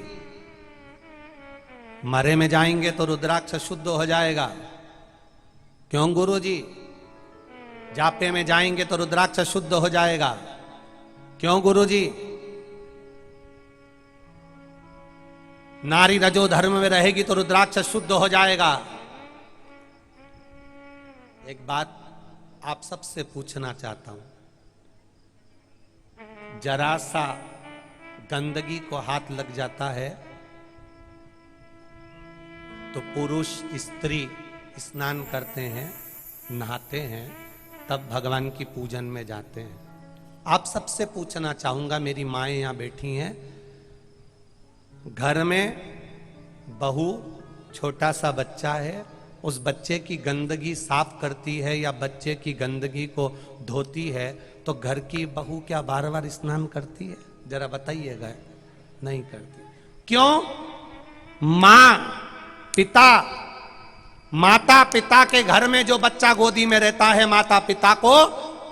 मरे में जाएंगे तो रुद्राक्ष शुद्ध हो जाएगा। क्यों गुरुजी? जापे में जाएंगे तो रुद्राक्ष शुद्ध हो जाएगा। क्यों गुरुजी? नारी रजो धर्म में रहेगी तो रुद्राक्ष शुद्ध हो जाएगा। एक बात आप सबसे पूछना चाहता हूं, जरा सा गंदगी को हाथ लग जाता है तो पुरुष स्त्री स्नान करते हैं, नहाते हैं, तब भगवान की पूजन में जाते हैं। आप सबसे पूछना चाहूंगा, मेरी माएं यहां बैठी हैं, घर में बहू छोटा सा बच्चा है, उस बच्चे की गंदगी साफ करती है या बच्चे की गंदगी को धोती है तो घर की बहू क्या बार बार स्नान करती है? जरा बताइएगा। नहीं करती। क्यों? माता पिता के घर में जो बच्चा गोदी में रहता है, माता पिता को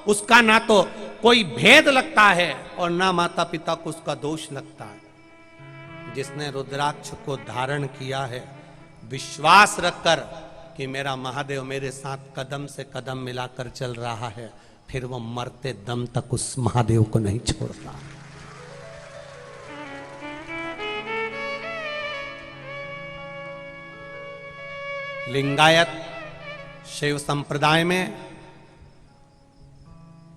उसका ना तो कोई भेद लगता है और ना माता पिता को उसका दोष लगता है। जिसने रुद्राक्ष को धारण किया है, विश्वास रखकर कि मेरा महादेव मेरे साथ कदम से कदम मिलाकर चल रहा है, फिर वो मरते दम तक उस महादेव को नहीं छोड़ता। लिंगायत शैव संप्रदाय में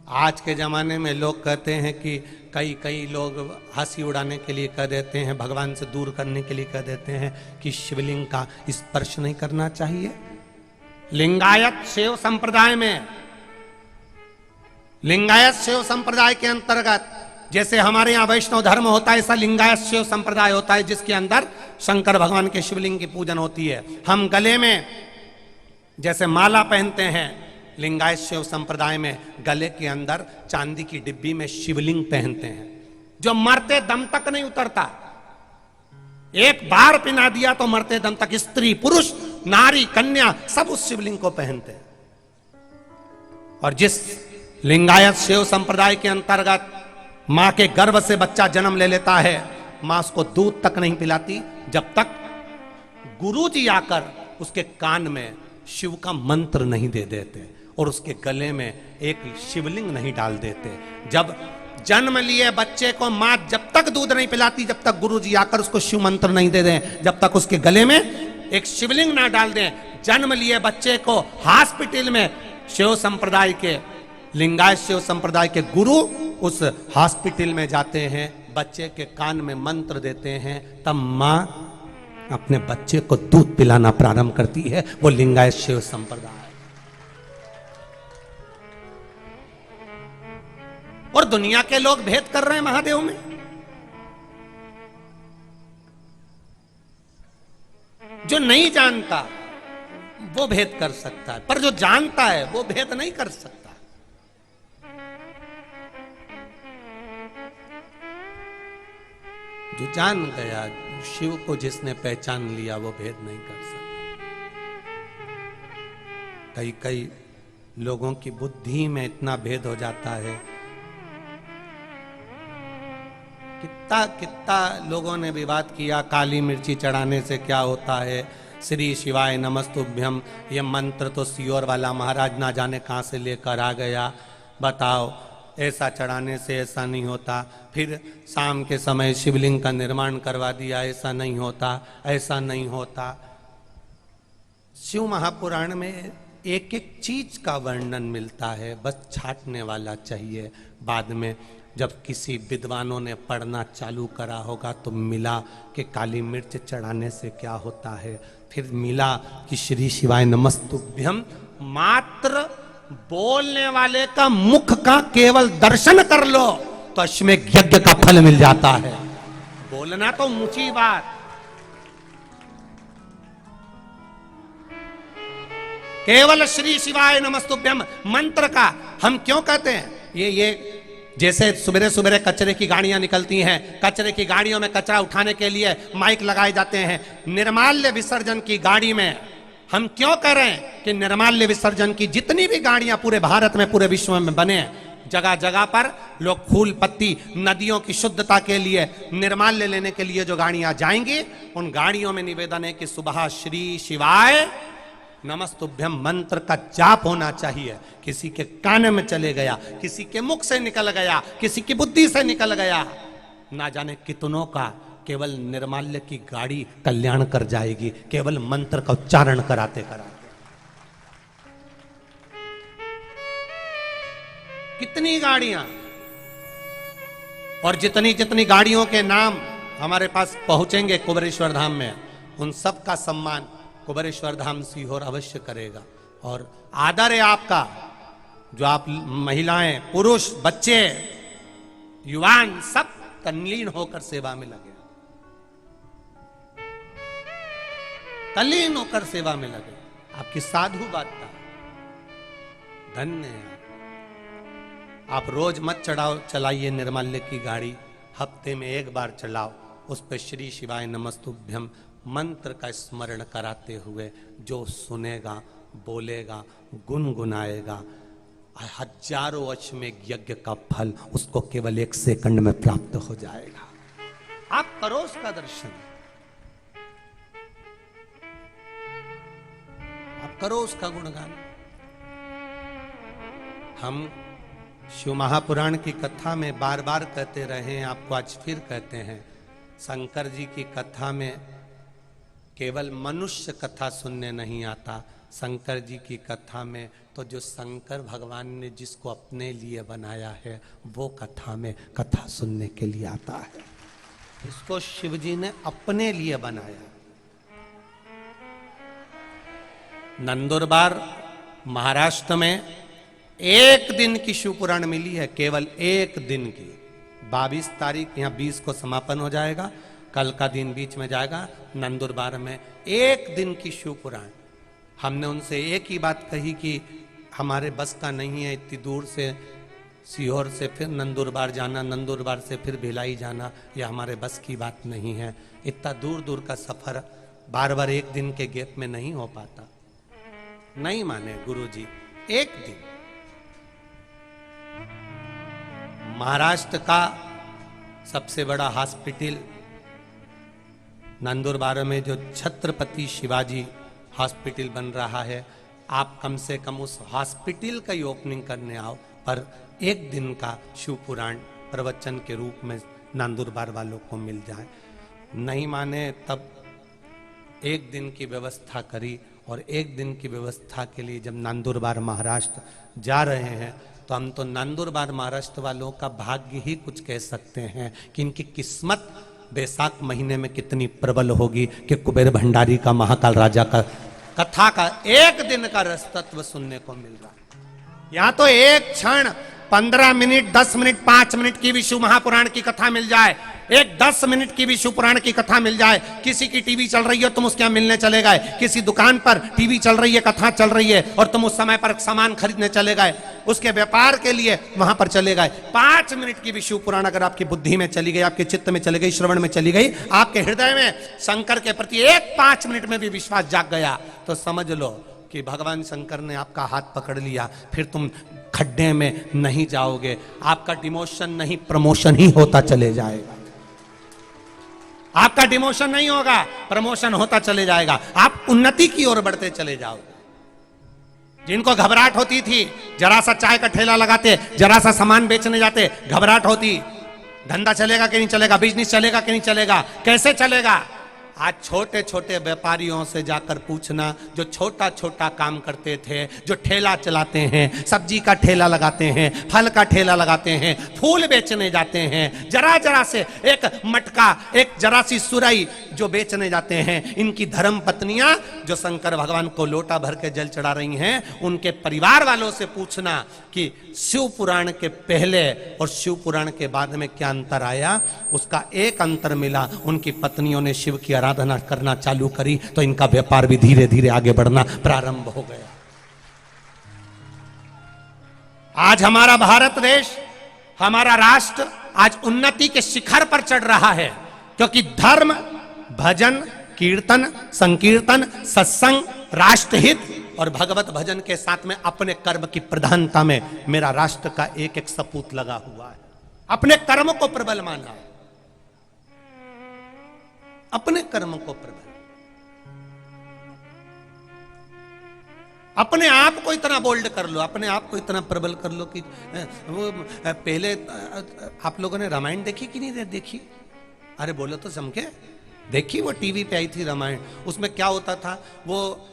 आज के जमाने में लोग कहते हैं कि कई लोग हंसी उड़ाने के लिए कह देते हैं, भगवान से दूर करने के लिए कह देते हैं कि शिवलिंग का स्पर्श नहीं करना चाहिए। लिंगायत शैव संप्रदाय में, लिंगायत शैव संप्रदाय के अंतर्गत जैसे हमारे यहाँ वैष्णव धर्म होता है, ऐसा लिंगायत शैव संप्रदाय होता है जिसके अंदर शंकर भगवान के शिवलिंग की पूजन होती है। हम गले में जैसे माला पहनते हैं, लिंगायत शैव संप्रदाय में गले के अंदर चांदी की डिब्बी में शिवलिंग पहनते हैं, जो मरते दम तक नहीं उतरता। एक बार पिना दिया तो मरते दम तक स्त्री पुरुष नारी कन्या सब उस शिवलिंग को पहनते हैं। और जिस लिंगायत शैव संप्रदाय के अंतर्गत मां के गर्भ से बच्चा जन्म ले लेता है, मां उसको दूध तक नहीं पिलाती जब तक गुरुजी आकर उसके कान में शिव का मंत्र नहीं दे देते और उसके गले में एक शिवलिंग नहीं डाल देते। जब जन्म लिए बच्चे को मां जब तक दूध नहीं पिलाती, जब तक गुरुजी आकर उसको शिव मंत्र नहीं दे दें, जब तक उसके गले में एक शिवलिंग ना डाल दें। जन्म लिए बच्चे को हॉस्पिटल में शिव संप्रदाय के, लिंगायत शिव संप्रदाय के गुरु उस हॉस्पिटल में जाते हैं, बच्चे के कान में मंत्र देते हैं, तब माँ अपने बच्चे को दूध पिलाना प्रारंभ करती है। वो लिंगायत शिव संप्रदाय। और दुनिया के लोग भेद कर रहे हैं महादेव में। जो नहीं जानता वो भेद कर सकता है, पर जो जानता है वो भेद नहीं कर सकता। जो जान गया, शिव को जिसने पहचान लिया, वो भेद नहीं कर सकता। कई कई लोगों की बुद्धि में इतना भेद हो जाता है। कितना कितना लोगों ने विवाद किया, काली मिर्ची चढ़ाने से क्या होता है, श्री शिवाय नमस्तुभ्यम, ये मंत्र तो सियोर वाला महाराज ना जाने कहाँ से लेकर आ गया, बताओ ऐसा चढ़ाने से ऐसा नहीं होता। फिर शाम के समय शिवलिंग का निर्माण करवा दिया, ऐसा नहीं होता, ऐसा नहीं होता। शिव महापुराण में एक एक चीज का वर्णन मिलता है, बस छांटने वाला चाहिए। बाद में जब किसी विद्वानों ने पढ़ना चालू करा होगा तो मिला कि काली मिर्च चढ़ाने से क्या होता है, फिर मिला कि श्री शिवाय नमस्तुभ्यम मात्र बोलने वाले का मुख का केवल दर्शन कर लो तो अश्वमेध यज्ञ का फल मिल जाता है। बोलना तो ऊंची बात, केवल श्री शिवाय नमस्तुभ्यम मंत्र का हम क्यों कहते हैं? ये जैसे सुबह सुबह कचरे की गाड़ियां निकलती हैं, कचरे की गाड़ियों में कचरा उठाने के लिए माइक लगाए जाते हैं। निर्माल्य विसर्जन की गाड़ी में हम क्यों कह रहे हैं कि निर्माल्य विसर्जन की जितनी भी गाड़ियां पूरे भारत में, पूरे विश्व में बने, जगह जगह पर लोग फूल पत्ती, नदियों की शुद्धता के लिए, निर्माल्य लेने के लिए जो गाड़ियां जाएंगी, उन गाड़ियों में निवेदन है कि सुबह श्री शिवाय नमस्तुभ्यम मंत्र का जाप होना चाहिए। किसी के कान में चले गया, किसी के मुख से निकल गया, किसी की बुद्धि से निकल गया, ना जाने कितनों का केवल निर्माल्य की गाड़ी कल्याण कर जाएगी, केवल मंत्र का उच्चारण कराते कराते। कितनी गाड़ियां, और जितनी जितनी गाड़ियों के नाम हमारे पास पहुंचेंगे कुबेरेश्वर धाम में, उन सब का सम्मान कुबेरेश्वर धाम सीहोर अवश्य करेगा। और आदर है आपका, जो आप महिलाएं, पुरुष, बच्चे, युवान सब तल्लीन होकर सेवा में लगे, तल्लीन होकर सेवा में लगे। आपकी साधु बात का धन्य है। आप रोज मत चलाइए निर्माल्य की गाड़ी, हफ्ते में एक बार चलाओ, उस पर श्री शिवाय नमस्तुभ्यम मंत्र का स्मरण कराते हुए जो सुनेगा, बोलेगा, गुनगुनाएगा, हजारों अश्वमेध यज्ञ का फल उसको केवल 1 सेकंड में प्राप्त हो जाएगा। आप करो उसका दर्शन, आप करो उसका गुणगान। हम शिव महापुराण की कथा में बार बार कहते रहे हैं, आपको आज फिर कहते हैं, शंकर जी की कथा में केवल मनुष्य कथा सुनने नहीं आता। शंकर जी की कथा में तो जो शंकर भगवान ने जिसको अपने लिए बनाया है वो कथा में कथा सुनने के लिए आता है। इसको शिव जी ने अपने लिए बनाया। नंदुरबार महाराष्ट्र में 1 दिन की शिव पुराण मिली है, केवल 1 दिन की। 22 तारीख, यहाँ 20 को समापन हो जाएगा, कल का दिन बीच में जाएगा। नंदुरबार में 1 दिन की शिव पुराण। हमने उनसे एक ही बात कही कि हमारे बस का नहीं है इतनी दूर से, सीहोर से फिर नंदुरबार जाना, नंदुरबार से फिर भिलाई जाना, यह हमारे बस की बात नहीं है। इतना दूर दूर का सफर बार बार 1 दिन के गैप में नहीं हो पाता। नहीं माने गुरुजी, 1 दिन। महाराष्ट्र का सबसे बड़ा हॉस्पिटल नंदुरबार में जो छत्रपति शिवाजी हॉस्पिटल बन रहा है, आप कम से कम उस हॉस्पिटल का ही ओपनिंग करने आओ, पर 1 दिन का शिव पुराण प्रवचन के रूप में नंदुरबार वालों को मिल जाए। नहीं माने तब 1 दिन की व्यवस्था करी, और 1 दिन की व्यवस्था के लिए जब नंदुरबार महाराष्ट्र जा रहे हैं तो हम तो नंदुरबार महाराष्ट्र वालों का भाग्य ही कुछ कह सकते हैं कि इनकी किस्मत बैसाख महीने में कितनी प्रबल होगी कि कुबेर भंडारी का, महाकाल राजा का कथा का एक दिन का रसतत्व सुनने को मिल रहा। यहां तो एक क्षण 15 मिनट, 10 मिनट, 5 मिनट की भी शिव महापुराण की कथा मिल जाए, एक 10 मिनट की भी शिव पुराण की कथा मिल जाए, किसी की टीवी चल रही है तुम उसके यहां मिलने चले गए, किसी दुकान पर टीवी चल रही है, कथा चल रही है और तुम उस समय पर सामान खरीदने चले गए, उसके व्यापार के लिए वहां पर चले गए। 5 मिनट की भी शिव पुराण अगर आपकी बुद्धि में चली गई, आपके चित्त में चली गई, श्रवण में चली गई, आपके हृदय में शंकर के प्रति एक 5 मिनट में भी विश्वास जाग गया, तो समझ लो कि भगवान शंकर ने आपका हाथ पकड़ लिया। फिर तुम खड्डे में नहीं जाओगे, आपका डिमोशन नहीं प्रमोशन ही होता चले जाएगा। आपका डिमोशन नहीं होगा, प्रमोशन होता चले जाएगा, आप उन्नति की ओर बढ़ते चले जाओगे। जिनको घबराहट होती थी, जरा सा चाय का ठेला लगाते, जरा सा सामान बेचने जाते, घबराहट होती, धंधा चलेगा कि नहीं चलेगा, बिजनेस चलेगा कि नहीं चलेगा, कैसे चलेगा। आज छोटे छोटे व्यापारियों से जाकर पूछना, जो छोटा छोटा काम करते थे, जो ठेला चलाते हैं, सब्जी का ठेला लगाते हैं, फल का ठेला लगाते हैं, फूल बेचने जाते हैं, जरा जरा से एक मटका, एक जरा सी सुराई जो बेचने जाते हैं, इनकी धर्म पत्नियां जो शंकर भगवान को लोटा भर के जल चढ़ा रही हैं, उनके परिवार वालों से पूछना कि शिव पुराण के पहले और शिव पुराण के बाद में क्या अंतर आया। उसका एक अंतर मिला, उनकी पत्नियों ने शिव की आराधना करना चालू करी तो इनका व्यापार भी धीरे धीरे आगे बढ़ना प्रारंभ हो गया। आज हमारा भारत देश, हमारा राष्ट्र आज उन्नति के शिखर पर चढ़ रहा है, क्योंकि धर्म, भजन, कीर्तन, संकीर्तन, सत्संग, राष्ट्रहित और भगवत भजन के साथ में अपने कर्म की प्रधानता में मेरा राष्ट्र का एक एक सपूत लगा हुआ है। अपने कर्म को प्रबल माना है, अपने कर्म को प्रबल, अपने आप को इतना बोल्ड कर लो, अपने आप को इतना प्रबल कर लो कि वो पहले आप लोगों ने रामायण देखी कि नहीं देखी? अरे बोलो तो समझे, देखी? वो टीवी पे आई थी रामायण, उसमें क्या होता था, वो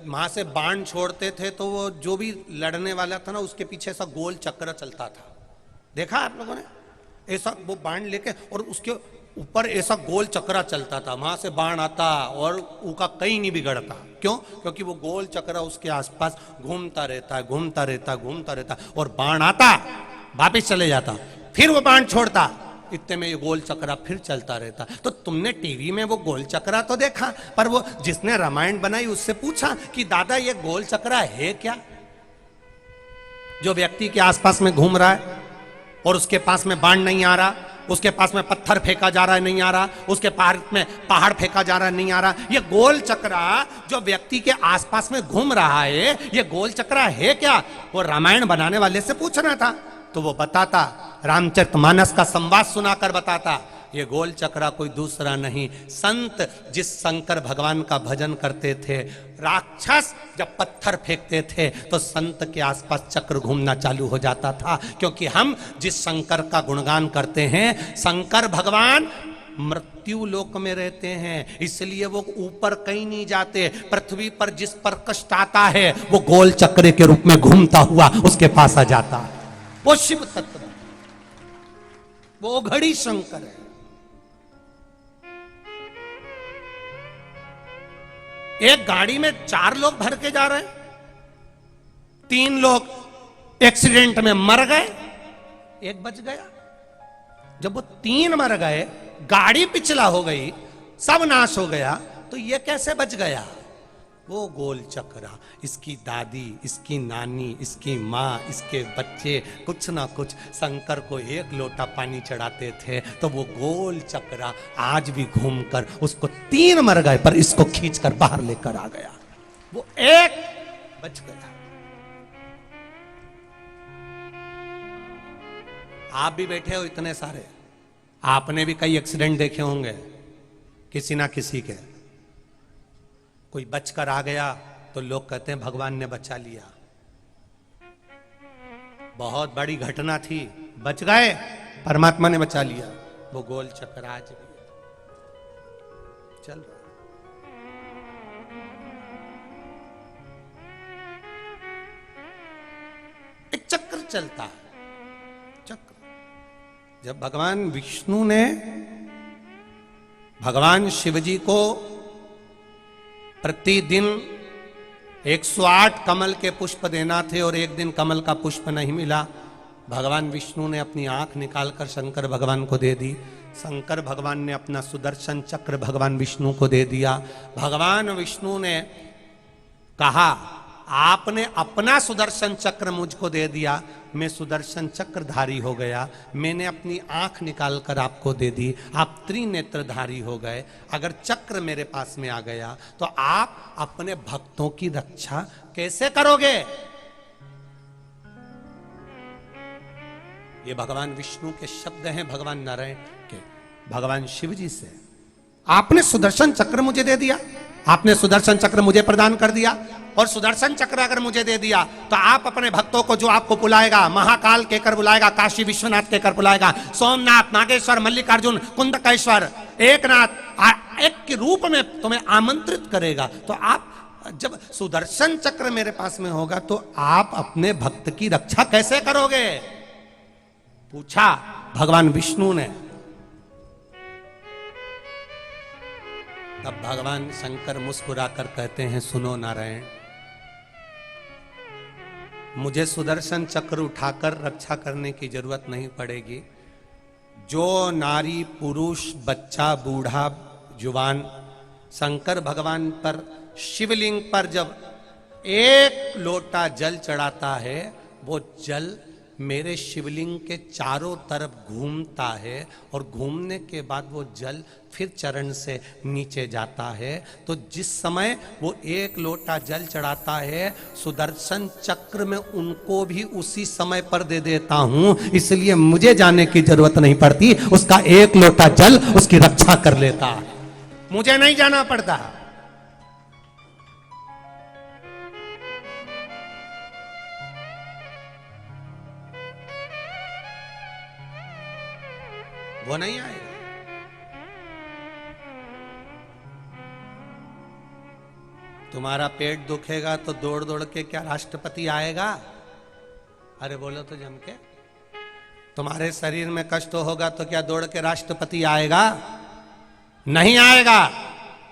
वहां से बाण छोड़ते थे तो वो जो भी लड़ने वाला था ना उसके पीछे ऐसा गोल चक्र चलता था, देखा आप लोगों ने? ऐसा वो बाण लेके और उसके ऊपर ऐसा गोल चक्रा चलता था, वहां से बाण आता और उसका कहीं नहीं बिगड़ता। क्यों? क्योंकि वो गोल चक्रा उसके आसपास घूमता रहता है, घूमता रहता, घूमता रहता, और बाण आता वापिस चले जाता, फिर वो बाण छोड़ता, इतने में ये गोल चक्रा फिर चलता रहता। तो तुमने टीवी में वो गोल चक्रा तो देखा, पर वो जिसने रामायण बनाई उससे पूछा कि दादा ये गोल चक्रा है क्या? जो व्यक्ति के आसपास में घूम रहा है और उसके पास में बाण नहीं आ रहा, उसके पास में पत्थर फेंका जा रहा है नहीं आ रहा, उसके पास में पहाड़ फेंका जा रहा है नहीं आ रहा, ये गोल चक्रा जो व्यक्ति के आसपास में घूम रहा है, ये गोल चक्रा है क्या? वो रामायण बनाने वाले से पूछना था, तो वो बताता, रामचरितमानस का संवाद सुनाकर बताता, ये गोल चक्रा कोई दूसरा नहीं, संत जिस शंकर भगवान का भजन करते थे, राक्षस जब पत्थर फेंकते थे तो संत के आसपास चक्र घूमना चालू हो जाता था। क्योंकि हम जिस शंकर का गुणगान करते हैं, शंकर भगवान मृत्यु लोक में रहते हैं, इसलिए वो ऊपर कहीं नहीं जाते। पृथ्वी पर जिस पर कष्ट आता है वो गोल चक्र के रूप में घूमता हुआ उसके पास आ जाता है। वो शिव तत्व, वो घड़ी शंकर है। एक गाड़ी में 4 लोग भर के जा रहे हैं, 3 लोग एक्सीडेंट में मर गए, 1 बच गया। जब वो 3 मर गए, गाड़ी पिछला हो गई, सब नाश हो गया, तो ये कैसे बच गया? वो गोल चक्रा, इसकी दादी, इसकी नानी, इसकी माँ, इसके बच्चे कुछ ना कुछ शंकर को 1 लोटा पानी चढ़ाते थे, तो वो गोल चक्रा आज भी घूमकर उसको 3 मर गए पर इसको खींचकर बाहर लेकर आ गया, वो 1 बच गया। आप भी बैठे हो इतने सारे, आपने भी कई एक्सीडेंट देखे होंगे किसी ना किसी के। कोई बचकर आ गया तो लोग कहते हैं भगवान ने बचा लिया, बहुत बड़ी घटना थी, बच गए, परमात्मा ने बचा लिया। वो गोल चक्र आज भी चल रहा। एक एक चक्र चलता है, चक्र। जब भगवान विष्णु ने भगवान शिवजी को प्रतिदिन 108 कमल के पुष्प देना थे और एक दिन कमल का पुष्प नहीं मिला, भगवान विष्णु ने अपनी आंख निकालकर शंकर भगवान को दे दी। शंकर भगवान ने अपना सुदर्शन चक्र भगवान विष्णु को दे दिया। भगवान विष्णु ने कहा, आपने अपना सुदर्शन चक्र मुझको दे दिया, मैं सुदर्शन चक्रधारी हो गया, मैंने अपनी आंख निकालकर आपको दे दी, आप त्रिनेत्रधारी हो गए। अगर चक्र मेरे पास में आ गया तो आप अपने भक्तों की रक्षा कैसे करोगे? ये भगवान विष्णु के शब्द हैं भगवान नारायण के भगवान शिव जी से। आपने सुदर्शन चक्र मुझे दे दिया, आपने सुदर्शन चक्र मुझे प्रदान कर दिया, और सुदर्शन चक्र अगर मुझे दे दिया तो आप अपने भक्तों को जो आपको बुलाएगा, महाकाल कहकर बुलाएगा, काशी विश्वनाथ कहकर बुलाएगा, सोमनाथ, नागेश्वर, मल्लिकार्जुन, कुंदकेश्वर, एकनाथ, एक के रूप में तुम्हें आमंत्रित करेगा। तो आप जब सुदर्शन चक्र मेरे पास में होगा तो आप अपने भक्त की रक्षा कैसे करोगे? पूछा भगवान विष्णु ने। तब भगवान शंकर मुस्कुराकर कहते हैं, सुनो नारायण, मुझे सुदर्शन चक्र उठाकर रक्षा करने की जरूरत नहीं पड़ेगी। जो नारी, पुरुष, बच्चा, बूढ़ा, जुवान शंकर भगवान पर, शिवलिंग पर जब एक लोटा जल चढ़ाता है, वो जल मेरे शिवलिंग के चारों तरफ घूमता है और घूमने के बाद वो जल फिर चरण से नीचे जाता है। तो जिस समय वो एक लोटा जल चढ़ाता है, सुदर्शन चक्र में उनको भी उसी समय पर दे देता हूं, इसलिए मुझे जाने की जरूरत नहीं पड़ती, उसका एक लोटा जल उसकी रक्षा कर लेता है, मुझे नहीं जाना पड़ता। वो नहीं आएगा। तुम्हारा पेट दुखेगा तो दौड़ दौड़ के क्या राष्ट्रपति आएगा? अरे बोलो तो जम के। तुम्हारे शरीर में कष्ट होगा तो क्या दौड़ के राष्ट्रपति आएगा? नहीं आएगा।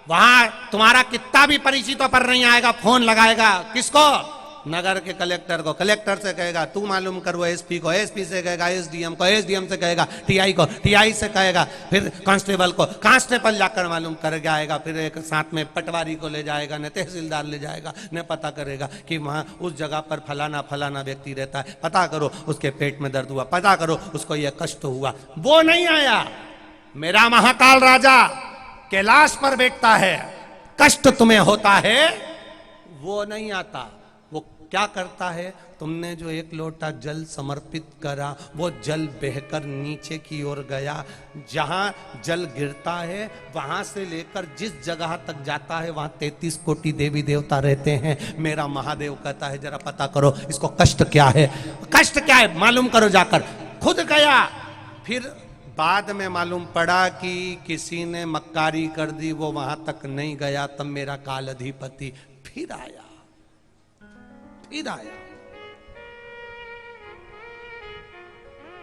वहां तुम्हारा कितना भी परिचितों पर नहीं आएगा, फोन लगाएगा किसको? नगर के कलेक्टर को, कलेक्टर से कहेगा तू मालूम कर वो एसपी को, एसपी से कहेगा एसडीएम को, एसडीएम से कहेगा टीआई को, टीआई से कहेगा फिर कांस्टेबल को, कांस्टेबल जाकर मालूम कर आएगा, फिर एक साथ में पटवारी को ले जाएगा, न तहसीलदार ले जाएगा, न पता करेगा कि वहाँ उस जगह पर फलाना फलाना व्यक्ति रहता है, पता करो उसके पेट में दर्द हुआ, पता करो उसको ये कष्ट हुआ। वो नहीं आया। मेरा महाकाल राजा कैलाश पर बैठता है, कष्ट तुम्हें होता है, वो नहीं आता। वो क्या करता है? तुमने जो एक लोटा जल समर्पित करा, वो जल बहकर नीचे की ओर गया, जहां जल गिरता है वहां से लेकर जिस जगह तक जाता है वहां 33 कोटि देवी देवता रहते हैं। मेरा महादेव कहता है जरा पता करो इसको कष्ट क्या है, कष्ट क्या है मालूम करो जाकर। खुद गया, फिर बाद में मालूम पड़ा कि किसी ने मक्कारी कर दी, वो वहां तक नहीं गया। तब मेरा काल अधिपति फिर आया, फिर आया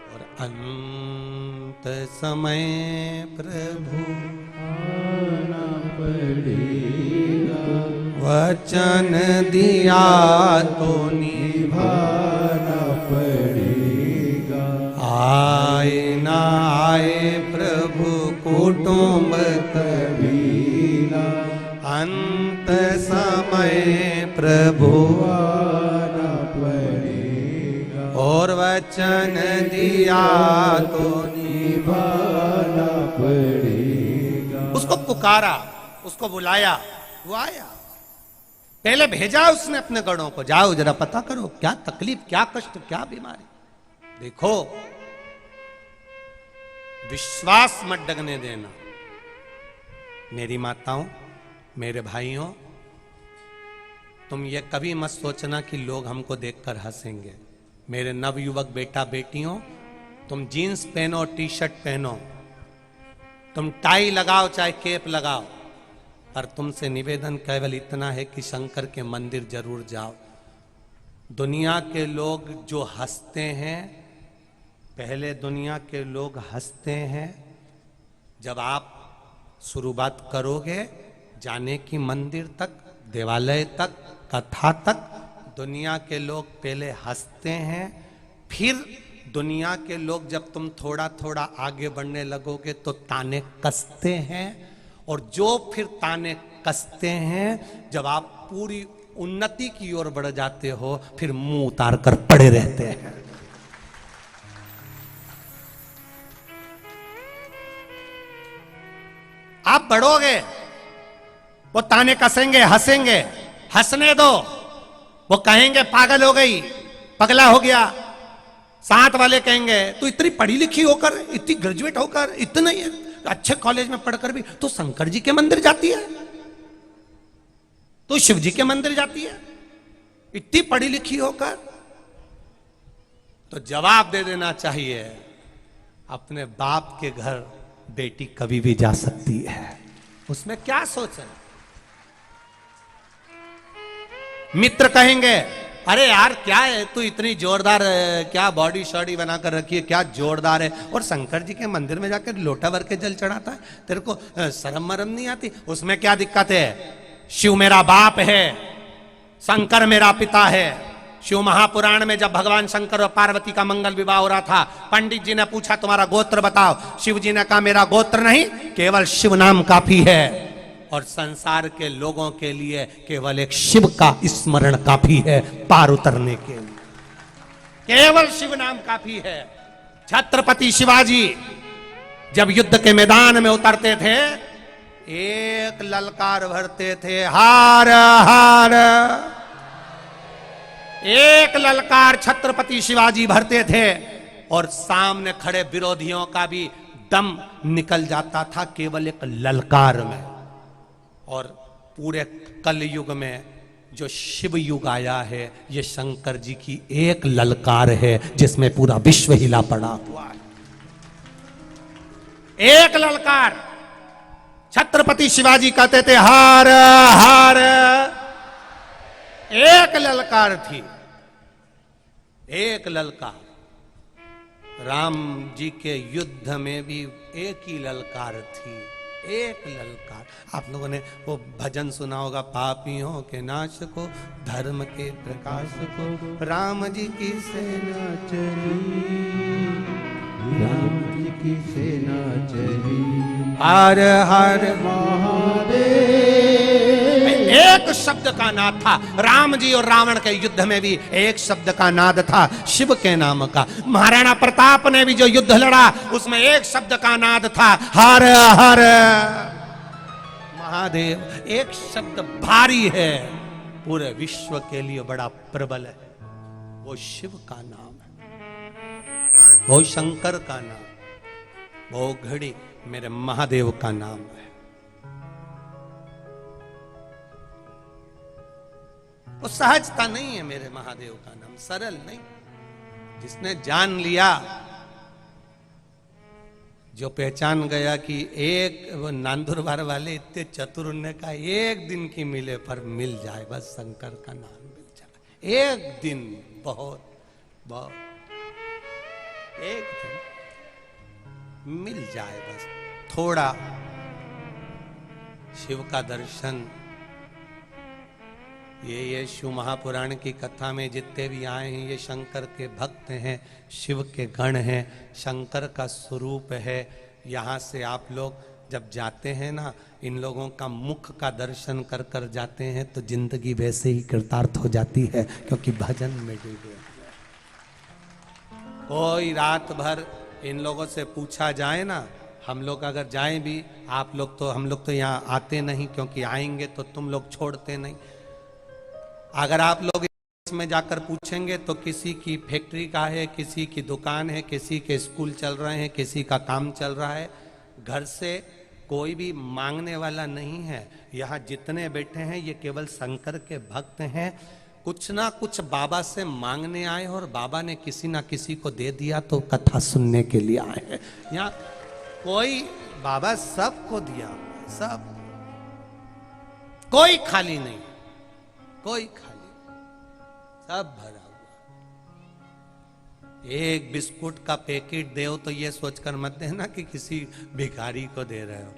और अंत समय प्रभु आना पड़ेगा, वचन दिया तो निभाना पड़ेगा। आए ना आए प्रभु कुटुंब कबीला, अंत समय प्रभु आना पड़ेगा, और वचन दिया तो निभाना पड़ेगा। उसको पुकारा, उसको बुलाया, वो आया। पहले भेजा उसने अपने गणों को, जाओ जरा पता करो क्या तकलीफ, क्या कष्ट, क्या बीमारी। देखो, विश्वास मत डगने देना। मेरी माताओं, मेरे भाइयों, तुम ये कभी मत सोचना कि लोग हमको देखकर हंसेंगे। मेरे नवयुवक बेटा बेटियों, तुम जीन्स पहनो, टी शर्ट पहनो, तुम टाई लगाओ चाहे केप लगाओ, पर तुमसे निवेदन केवल इतना है कि शंकर के मंदिर जरूर जाओ। दुनिया के लोग जो हंसते हैं, पहले दुनिया के लोग हंसते हैं। जब आप शुरुआत करोगे जाने की मंदिर तक, देवालय तक, कथा तक, दुनिया के लोग पहले हंसते हैं। फिर दुनिया के लोग जब तुम थोड़ा थोड़ा आगे बढ़ने लगोगे तो ताने कसते हैं। और जो फिर ताने कसते हैं, जब आप पूरी उन्नति की ओर बढ़ जाते हो, फिर मुंह उतार कर पड़े रहते हैं। आप बढ़ोगे, वो ताने कसेंगे, हंसेंगे, हंसने दो। वो कहेंगे पागल हो गई, पगला हो गया। साथ वाले कहेंगे तू इतनी पढ़ी लिखी होकर, इतनी ग्रेजुएट होकर, इतने अच्छे कॉलेज में पढ़कर भी तो शंकर जी के मंदिर जाती है, तो शिव जी के मंदिर जाती है, इतनी पढ़ी लिखी होकर। तो जवाब दे देना चाहिए, अपने बाप के घर बेटी कभी भी जा सकती है, उसमें क्या सोच है। मित्र कहेंगे अरे यार क्या है तू इतनी जोरदार, क्या बॉडी शॉडी बनाकर रखी है, क्या जोरदार है, और शंकर जी के मंदिर में जाकर लोटा भर के जल चढ़ाता है, तेरे को शर्म मरम नहीं आती। उसमें क्या दिक्कत है? शिव मेरा बाप है, शंकर मेरा पिता है। शिव महापुराण में जब भगवान शंकर और पार्वती का मंगल विवाह हो रहा था, पंडित जी ने पूछा तुम्हारा गोत्र बताओ। शिव जी ने कहा मेरा गोत्र नहीं, केवल शिव नाम काफी है। और संसार के लोगों के लिए केवल एक शिव का स्मरण काफी है पार उतरने के लिए, केवल शिव नाम काफी है। छत्रपति शिवाजी जब युद्ध के मैदान में उतरते थे, एक ललकार भरते थे, हार हार। एक ललकार छत्रपति शिवाजी भरते थे और सामने खड़े विरोधियों का भी दम निकल जाता था केवल एक ललकार में। और पूरे कलयुग में जो शिव युग आया है, ये शंकर जी की एक ललकार है जिसमें पूरा विश्व हिला पड़ा हुआ है। एक ललकार। छत्रपति शिवाजी कहते थे हार हार। एक ललकार थी, एक ललकार। राम जी के युद्ध में भी एक ही ललकार थी, एक ललकार। आप लोगों ने वो भजन सुना होगा, पापियों के नाश को, धर्म के प्रकाश को, राम जी की सेना चली, राम जी की सेना चली, हर हर महादेव। एक शब्द का नाद था। राम जी और रावण के युद्ध में भी एक शब्द का नाद था, शिव के नाम का। महाराणा प्रताप ने भी जो युद्ध लड़ा उसमें एक शब्द का नाद था, हर हर महादेव। एक शब्द भारी है, पूरे विश्व के लिए बड़ा प्रबल है, वो शिव का नाम है, वो शंकर का नाम, वो घड़ी मेरे महादेव का नाम है। वो सहजता नहीं है मेरे महादेव का नाम, सरल नहीं। जिसने जान लिया, जो पहचान गया कि एक वो नांदुरबार वाले इतने चतुर ने कहा एक दिन की मिले पर मिल जाए, बस शंकर का नाम मिल जाए, एक दिन बहुत बहुत, एक दिन मिल जाए, बस थोड़ा शिव का दर्शन। ये शिव महापुराण की कथा में जितने भी आए हैं ये शंकर के भक्त हैं, शिव के गण हैं, शंकर का स्वरूप है। यहाँ से आप लोग जब जाते हैं ना, इन लोगों का मुख का दर्शन कर कर जाते हैं तो जिंदगी वैसे ही कृतार्थ हो जाती है, क्योंकि भजन में डूबे। कोई रात भर इन लोगों से पूछा जाए ना, हम लोग अगर जाएं भी, आप लोग तो, हम लोग तो यहाँ आते नहीं, क्योंकि आएंगे तो तुम लोग छोड़ते नहीं। अगर आप लोग में जाकर पूछेंगे तो किसी की फैक्ट्री का है, किसी की दुकान है, किसी के स्कूल चल रहे हैं, किसी का काम चल रहा है, घर से कोई भी मांगने वाला नहीं है। यहाँ जितने बैठे हैं ये केवल शंकर के भक्त हैं। कुछ ना कुछ बाबा से मांगने आए और बाबा ने किसी ना किसी को दे दिया तो कथा सुनने के लिए आए हैं। यहाँ कोई, बाबा सबको दिया, सब, कोई खाली नहीं, कोई खाली। सब भरा हुआ। एक बिस्कुट का पैकेट दे तो ये सोचकर मत देना कि किसी भिखारी को दे रहे हो,